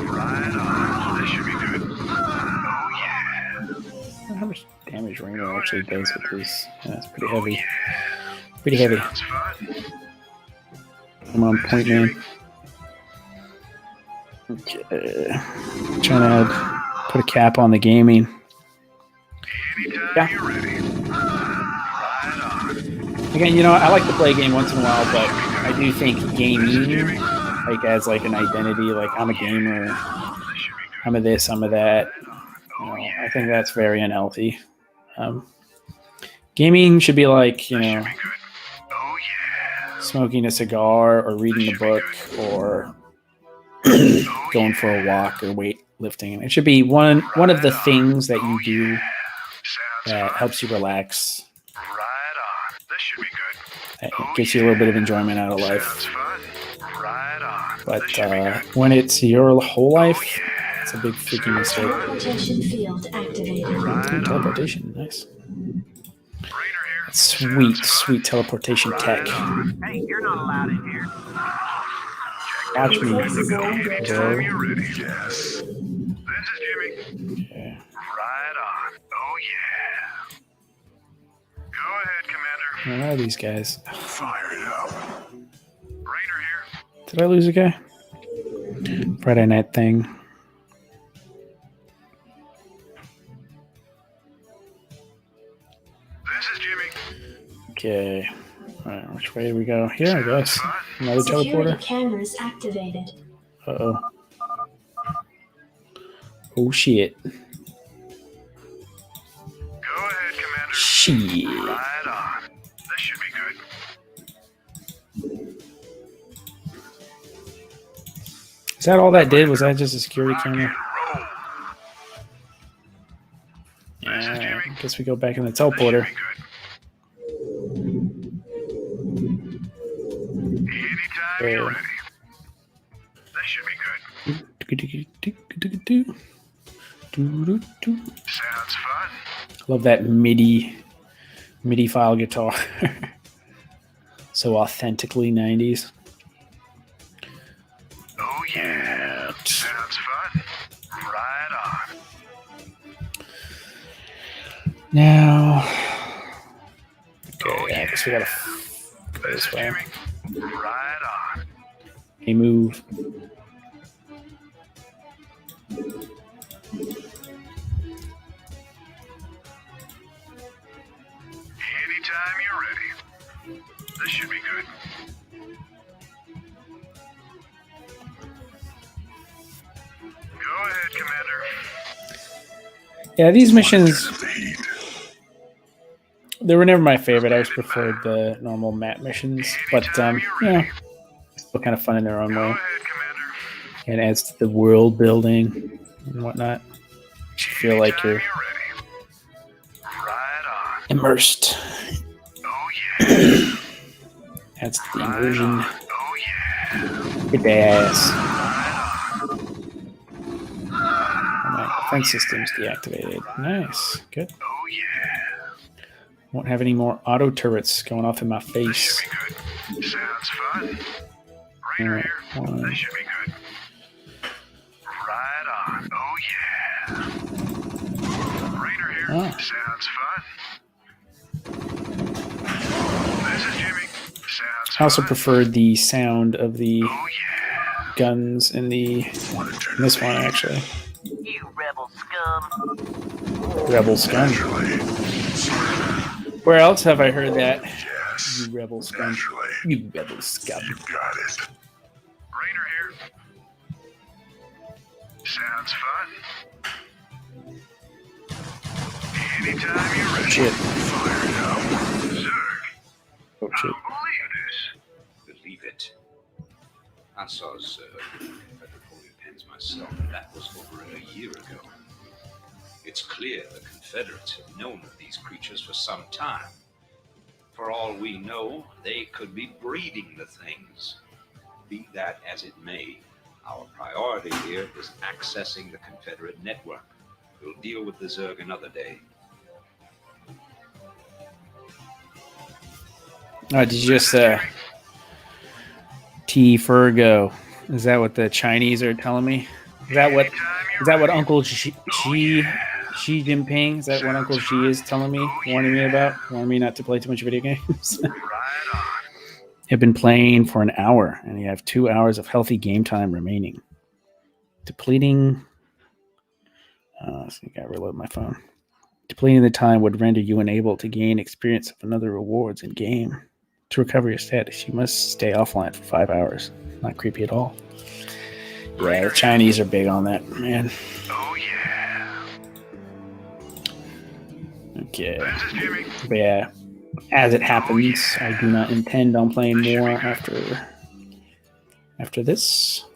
Right on. This should be good. Oh, yeah. I don't know how much damage Rainer actually does with this. Yeah, it's pretty Oh, heavy. yeah. Pretty heavy. Sounds fun. I'm on point, man. Okay. Trying to put a cap on the gaming. Anytime Yeah. you're ready. Right on. Again, I like to play a game once in a while, but I do think gaming, like, as like an identity, like I'm a gamer, This should be good. I'm a this, I'm a that. Oh, yeah. I think that's very unhealthy. Gaming should be like, Should be good. Oh, yeah. smoking a cigar or reading a book or going for a walk or weightlifting. And it should be one of the things that you do that helps you relax. Right on. This should be good. That gets you a little bit of enjoyment out of Sounds life. fun. Right on. But This should be good. when it's your whole life, it's a big freaking mistake. Teleportation field activated. Ooh, teleportation, nice. Raider here. That's sweet teleportation tech. Hey, you're not allowed in here. Watch me. Anytime Go. you're ready. Yes. This is Jimmy. Okay. Right on. Oh, yeah. Go ahead, Commander. Where are these guys? Fire it up. Raider here. Did I lose a guy? Friday night thing. This is Jimmy. Okay. All right, which way do we go? Here, I guess. Another Security teleporter. cameras activated. Uh-oh. Oh, shit. Go ahead, Commander. Shit. Right on. This should be good. Is that all that did? Was that just a security camera? Roll. Yeah, I guess we go back in the teleporter. Be good. Anytime you're ready. This should be good. Sounds fun. Love that MIDI file guitar. So authentically 90s. Oh, yeah. Sounds fun. Right on. Now, okay, Oh, I guess we gotta go This this is way. Jimmy. Right on. Hey, move. Anytime you're ready. This should be good. Go ahead, Commander. Yeah, these missions, they were never my favorite. I always preferred the normal map missions, but yeah, still kind of fun in their own Go way. ahead, Commander. And adds to the world building and whatnot. Makes you feel like Anytime you're you're ready. Right on. immersed. Oh, yeah. Adds to the immersion. Oh, yeah. Get the ass. Right My defense system's deactivated. Nice. Good. on. Oh, yeah. Won't have any more auto turrets going off in my This face. should be good. Sounds fun. Raider Alright, here. one. This should be good. Right on. Oh, yeah. Raider here. Ah. Sounds fun. This is Jimmy. Sounds I also fun. preferred the sound of the Oh, yeah. guns in this one, actually. You rebel scum. Rebel scum. Where else have I heard that? You rebel scum. You rebel scum. You got it. Raider here. Sounds fun. Anytime you're ready. Shit. Fire it up. Zerg. Oh, shit. Believe this. Believe it. I saw Confederate holy pens myself, and that was over a year ago. It's clear the Confederates have known of these creatures for some time. For all we know, they could be breeding the things. Be that as it may, our priority here is accessing the Confederate network. We'll deal with the Zerg another day. Oh, did you just T Fergo? Is that what the Chinese are telling me? Is that what Uncle Xi Jinping? Is that what Uncle Xi is telling me, warning me about, warning me not to play too much video games? Right on. I've been playing for an hour, and you have 2 hours of healthy game time remaining. Depleting. So I gotta reload my phone. Depleting the time would render you unable to gain experience of another rewards in game. To recover your status, you must stay offline for 5 hours. Not creepy at all. Yeah, the Chinese are big on that, man. Oh, yeah. Okay. This is Jimmy. But yeah, as it happens, I do not intend on playing more after this.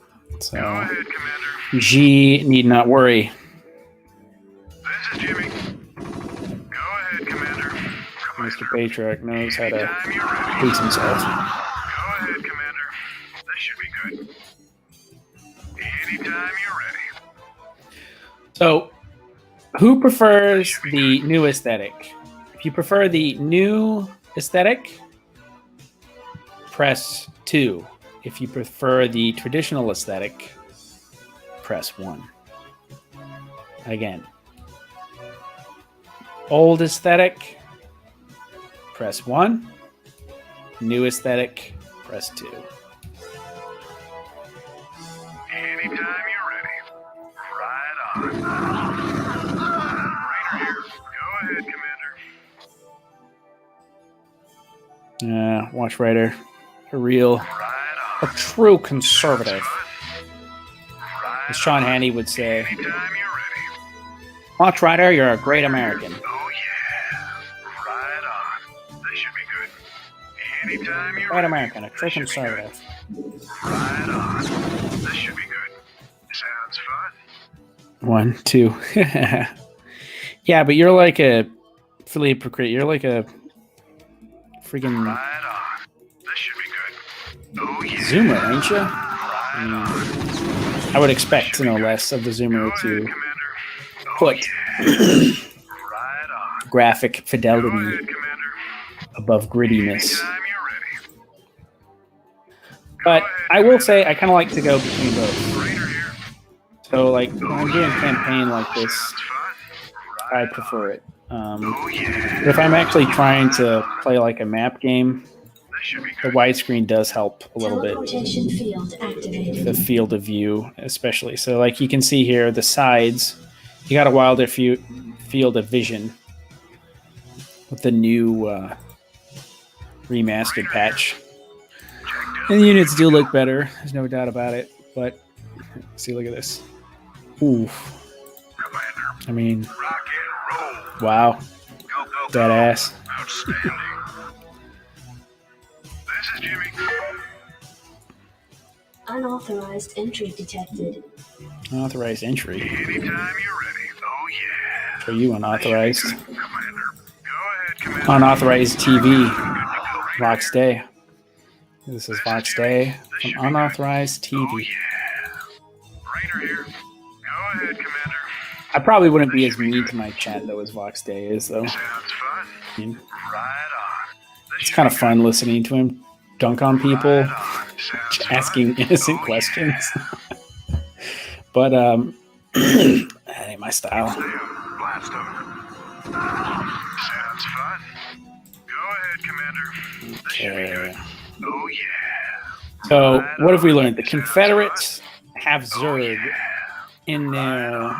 So Go ahead, Commander. G need not worry. This is Jimmy. Go ahead, Commander. Mr. Patriarch knows how to Anytime you're ready. police himself. Go ahead, Commander. This should be good. Anytime you're ready. So, who prefers the new aesthetic? If you prefer the new aesthetic, press 2. If you prefer the traditional aesthetic, press 1. Again, old aesthetic, press 1. New aesthetic, press 2. Anytime you're ready. Right on. Raider here. Go ahead, Commander. Watch Rider, a true conservative, as Sean Hannity would say. Anytime you're ready. Watch Rider, you're a great American. Oh, yeah. Right on. This should be good. Anytime you're Great ready. American, a true This should be good. conservative. Right on. This should be good. Sounds fun. 1, 2. Yeah, but you're like a Philippe Procret. You're like a freaking Right on. This should be good. Oh, yeah. Zoomer, ain't you? Right on. I would expect no less of the Zoomer Go to ahead, Commander. Oh, put yeah. Right on. graphic Go fidelity ahead, Commander. above grittiness. Anytime you're ready. But I will say I kind of like to go between both. Raider here. So, like, when I'm doing a campaign like this, Sounds fun. I prefer it. Oh, yeah. But if I'm actually trying to play like a map game, This should be the good. widescreen does help a little bit. Teleportation field activated. The field of view, especially. So, like you can see here, the sides, you got a wilder field of vision with the new remastered patch. And the units do look better. There's no doubt about it. But see, look at this. Ooh. Commander. I mean, Rock and roll. wow. Go, go, go. Dead ass. Outstanding. This is Jimmy. Unauthorized entry detected. Unauthorized entry. Anytime you're ready. Oh, yeah. Are you unauthorized? Commander. Go ahead, Commander. Unauthorized TV. Good to go. Vox Day. This is Vox Day from unauthorized Oh, TV. yeah. Raider here. Go ahead, Commander. I probably wouldn't be as mean to my chat though as Vox Day is though. Sounds fun. I mean, Right on. This it's should kind be of fun listening to him dunk on people, Right on. Sounds fun. asking innocent Oh, questions. But that ain't my style. yeah. Blast him. Sounds fun. Go ahead, Commander. This should be good. Okay. Oh, yeah. So what have we learned? The Confederates have Zerg in their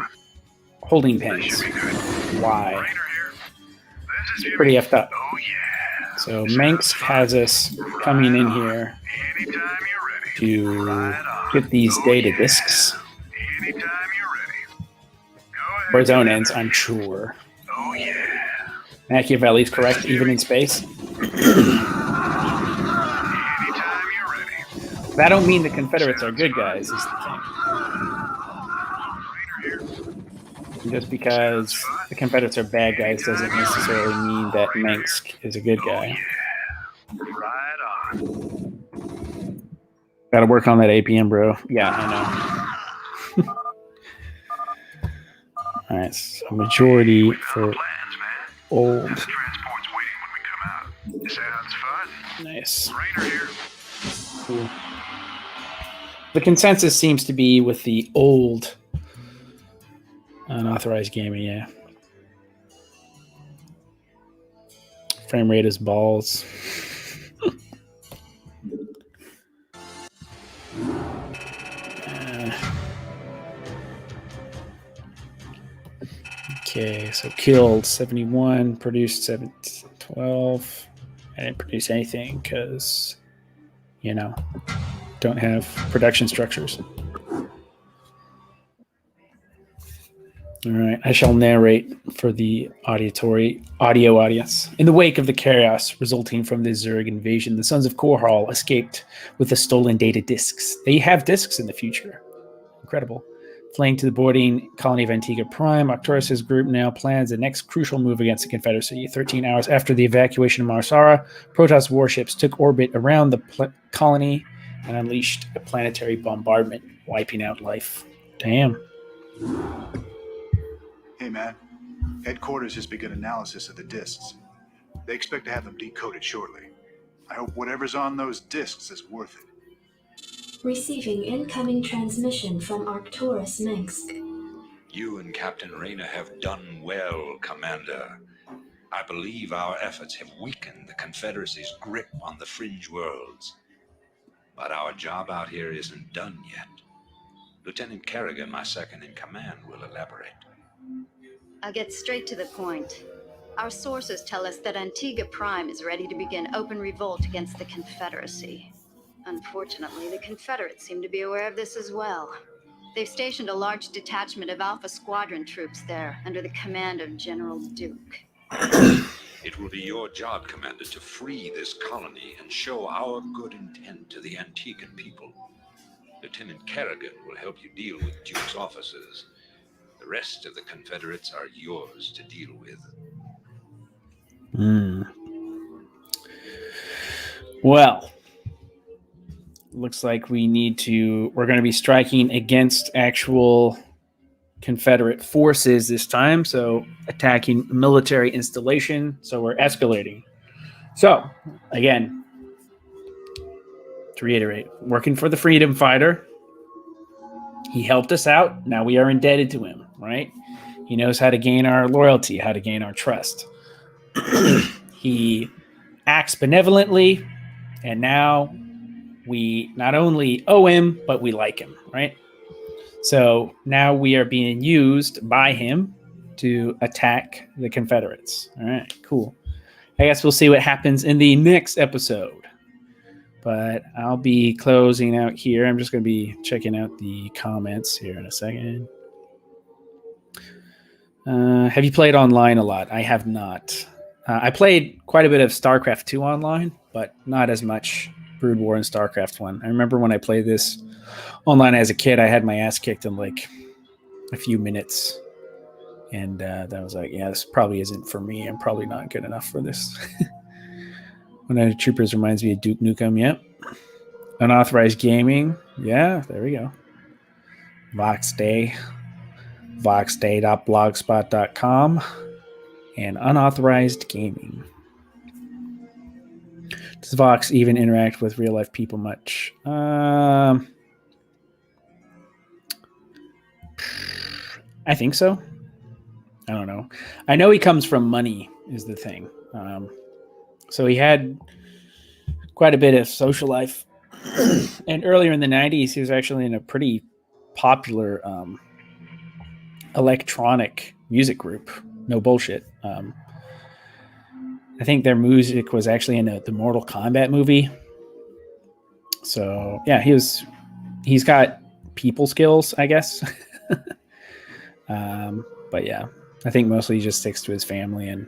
holding This pens. should be good. Why? Raider here. This is Jimmy. Pretty effed up. Oh, yeah. So Manx has us coming in here Anytime you're ready. to Right on. get these Oh, data yeah. discs. Anytime you're ready. Go ahead. For his own Commander. ends, I'm sure. Oh, yeah. Machiavelli's correct, even in space. Anytime you're ready. That don't mean the Confederates are good guys, is the Raider here. thing. Just because the Confederates are bad guys doesn't necessarily mean that Manx is a good guy. Right on. Gotta work on that APM, bro. Yeah, I know. Alright, so majority for Plans, man. old. Transport's waiting when we come out. Sounds fun. Nice. Raider here. Cool. The consensus seems to be with the old unauthorized gaming, yeah. Frame rate is balls. Okay, so killed 71, produced 12. I didn't produce anything because, you know, don't have production structures. All right, I shall narrate for the audio audience. In the wake of the chaos resulting from the Zerg invasion, the Sons of Korhal escaped with the stolen data disks. They have disks in the future. Incredible. Fleeing to the boarding colony of Antigua Prime, Arcturus' group now plans the next crucial move against the Confederacy. 13 hours after the evacuation of Sara, Protoss warships took orbit around the colony and unleashed a planetary bombardment, wiping out life. Damn. Hey, man. Headquarters has begun analysis of the disks. They expect to have them decoded shortly. I hope whatever's on those disks is worth it. Receiving incoming transmission from Arcturus Minsk. You and Captain Rayna have done well, Commander. I believe our efforts have weakened the Confederacy's grip on the fringe worlds. But our job out here isn't done yet. Lieutenant Kerrigan, my second in command, will elaborate. I'll get straight to the point. Our sources tell us that Antigua Prime is ready to begin open revolt against the Confederacy. Unfortunately, the Confederates seem to be aware of this as well. They've stationed a large detachment of Alpha Squadron troops there under the command of General Duke. It will be your job, Commander, to free this colony and show our good intent to the Antiguan people. Lieutenant Kerrigan will help you deal with Duke's officers. The rest of the Confederates are yours to deal with. Well, looks like we're going to be striking against actual Confederate forces this time. So attacking military installation. So we're escalating. So again, to reiterate, working for the freedom fighter. He helped us out. Now we are indebted to him, right? He knows how to gain our loyalty, how to gain our trust. He acts benevolently, and now we not only owe him, but we like him, right? So now we are being used by him to attack the Confederates. All right, cool. I guess we'll see what happens in the next episode. But I'll be closing out here. I'm just going to be checking out the comments here in a second. Have you played online a lot? I have not. I played quite a bit of Starcraft 2 online, but not as much Brood War and Starcraft 1. I remember when I played this online as a kid, I had my ass kicked in like a few minutes. And that was like, yeah, this probably isn't for me. I'm probably not good enough for this. United Troopers reminds me of Duke Nukem. Yep. Unauthorized gaming. Yeah, there we go. Voxday. Voxday.blogspot.com. And unauthorized gaming. Does Vox even interact with real life people much? I think so. I don't know. I know he comes from money is the thing. So he had quite a bit of social life. And earlier in the 90s, he was actually in a pretty popular electronic music group. No bullshit. I think their music was actually in the Mortal Kombat movie. So yeah, he's got people skills, I guess. But yeah, I think mostly he just sticks to his family and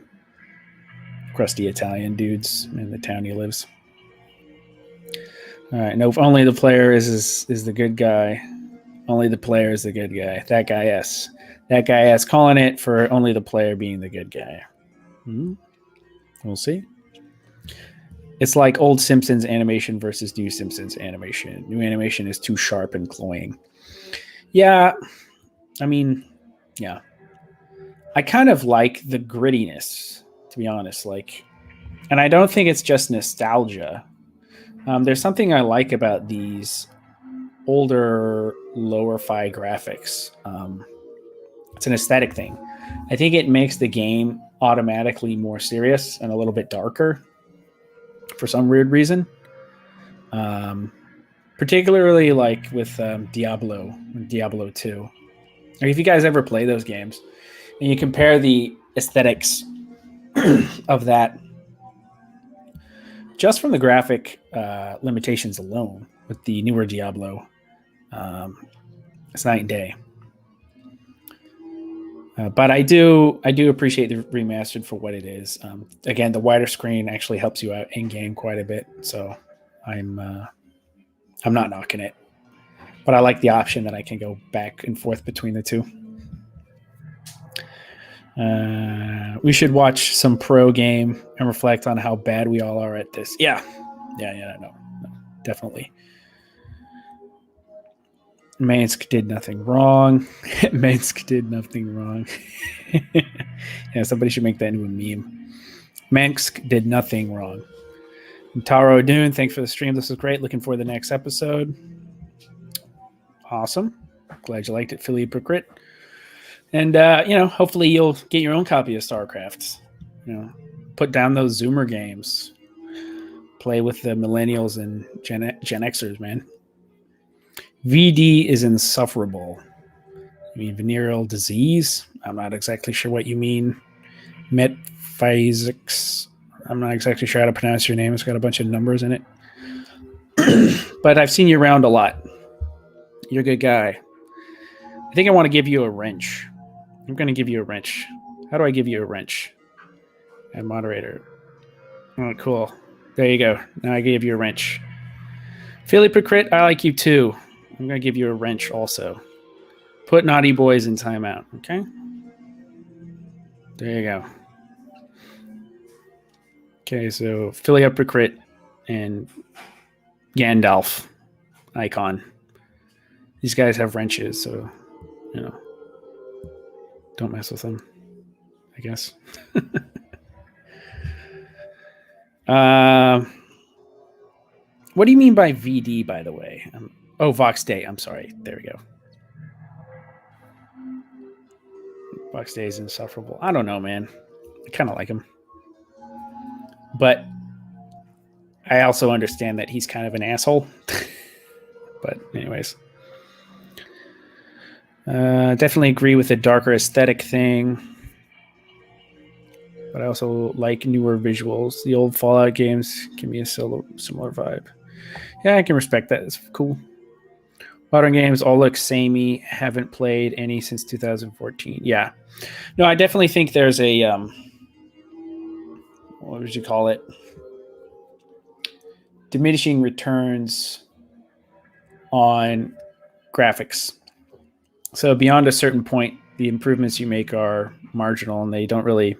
crusty Italian dudes in the town he lives. All right. No, if only the player is the good guy. Only the player is the good guy. That guy S. That guy S calling it for only the player being the good guy. We'll see. It's like old Simpsons animation versus new Simpsons animation. New animation is too sharp and cloying. Yeah. I mean, yeah. I kind of like the grittiness, to be honest. And I don't think it's just nostalgia. There's something I like about these older, lower-fi graphics. It's an aesthetic thing. I think it makes the game automatically more serious and a little bit darker for some weird reason. Particularly like with Diablo 2. Like if you guys ever play those games and you compare the aesthetics of that just from the graphic limitations alone with the newer Diablo, it's night and day. But I do appreciate the remastered for what it is. Again, the wider screen actually helps you out in game quite a bit, so I'm not knocking it. But I like the option that I can go back and forth between the two. We should watch some pro game and reflect on how bad we all are at this. Yeah, no, definitely. Mansk did nothing wrong. Mansk did nothing wrong. Yeah, somebody should make that into a meme. Mansk did nothing wrong. And Taro Dune, thanks for the stream. This was great. Looking forward to the next episode. Awesome. Glad you liked it, Philippe Crit. And, hopefully you'll get your own copy of Starcraft. Put down those Zoomer games. Play with the millennials and Gen Xers, man. VD is insufferable. You mean venereal disease? I'm not exactly sure what you mean. Metaphysics. I'm not exactly sure how to pronounce your name. It's got a bunch of numbers in it. But I've seen you around a lot. You're a good guy. I think I want to give you a wrench. I'm going to give you a wrench. How do I give you a wrench? And moderator. Oh, cool. There you go. Now I gave you a wrench. Philip Crit, I like you too. I'm going to give you a wrench also. Put naughty boys in timeout, okay? There you go. Okay, so Philip Crit and Gandalf icon. These guys have wrenches, so, don't mess with them, I guess. What do you mean by VD, by the way? Vox Day. I'm sorry. There we go. Vox Day is insufferable. I don't know, man. I kind of like him. But I also understand that he's kind of an asshole. But anyways. Definitely agree with the darker aesthetic thing. But I also like newer visuals. The old Fallout games give me a similar vibe. Yeah, I can respect that. It's cool. Modern games all look samey. Haven't played any since 2014. Yeah. No, I definitely think there's a what would you call it? Diminishing returns on graphics. So beyond a certain point, the improvements you make are marginal and they don't really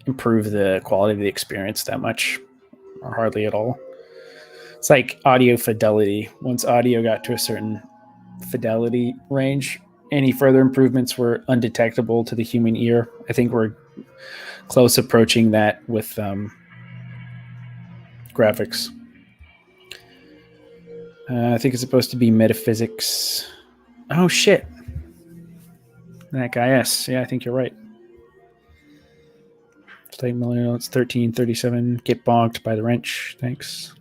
improve the quality of the experience that much or hardly at all. It's like audio fidelity. Once audio got to a certain fidelity range, any further improvements were undetectable to the human ear. I think we're close approaching that with graphics. I think it's supposed to be metaphysics. Oh, shit. That guy S. Yeah, I think you're right. State millennial, it's 1337. Get bonked by the wrench. Thanks.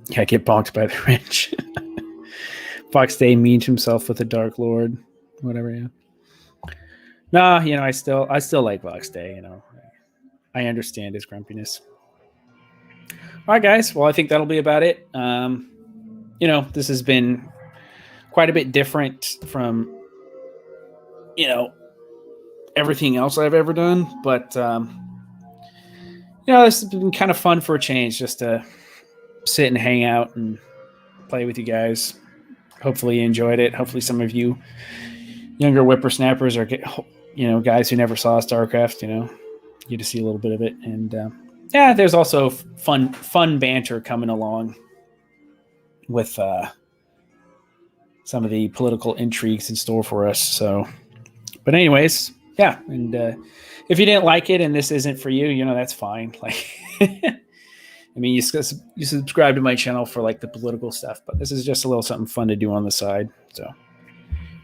Yeah, get bonked by the wrench. Fox Day means himself with the Dark Lord. Whatever, yeah. Nah, I still like Fox Day, I understand his grumpiness. All right, guys. Well, I think that'll be about it. This has been quite a bit different from, everything else I've ever done. But, this has been kind of fun for a change, just to sit and hang out and play with you guys. Hopefully you enjoyed it. Hopefully some of you younger whippersnappers are, guys who never saw StarCraft, get to see a little bit of it. And there's also fun banter coming along with some of the political intrigues in store for us. So, but anyways, yeah. And if you didn't like it and this isn't for you, that's fine. Like, I mean, you subscribe to my channel for like the political stuff, but this is just a little something fun to do on the side. So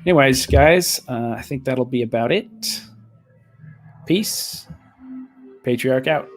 anyways, guys, I think that'll be about it. Peace. Patriarch out.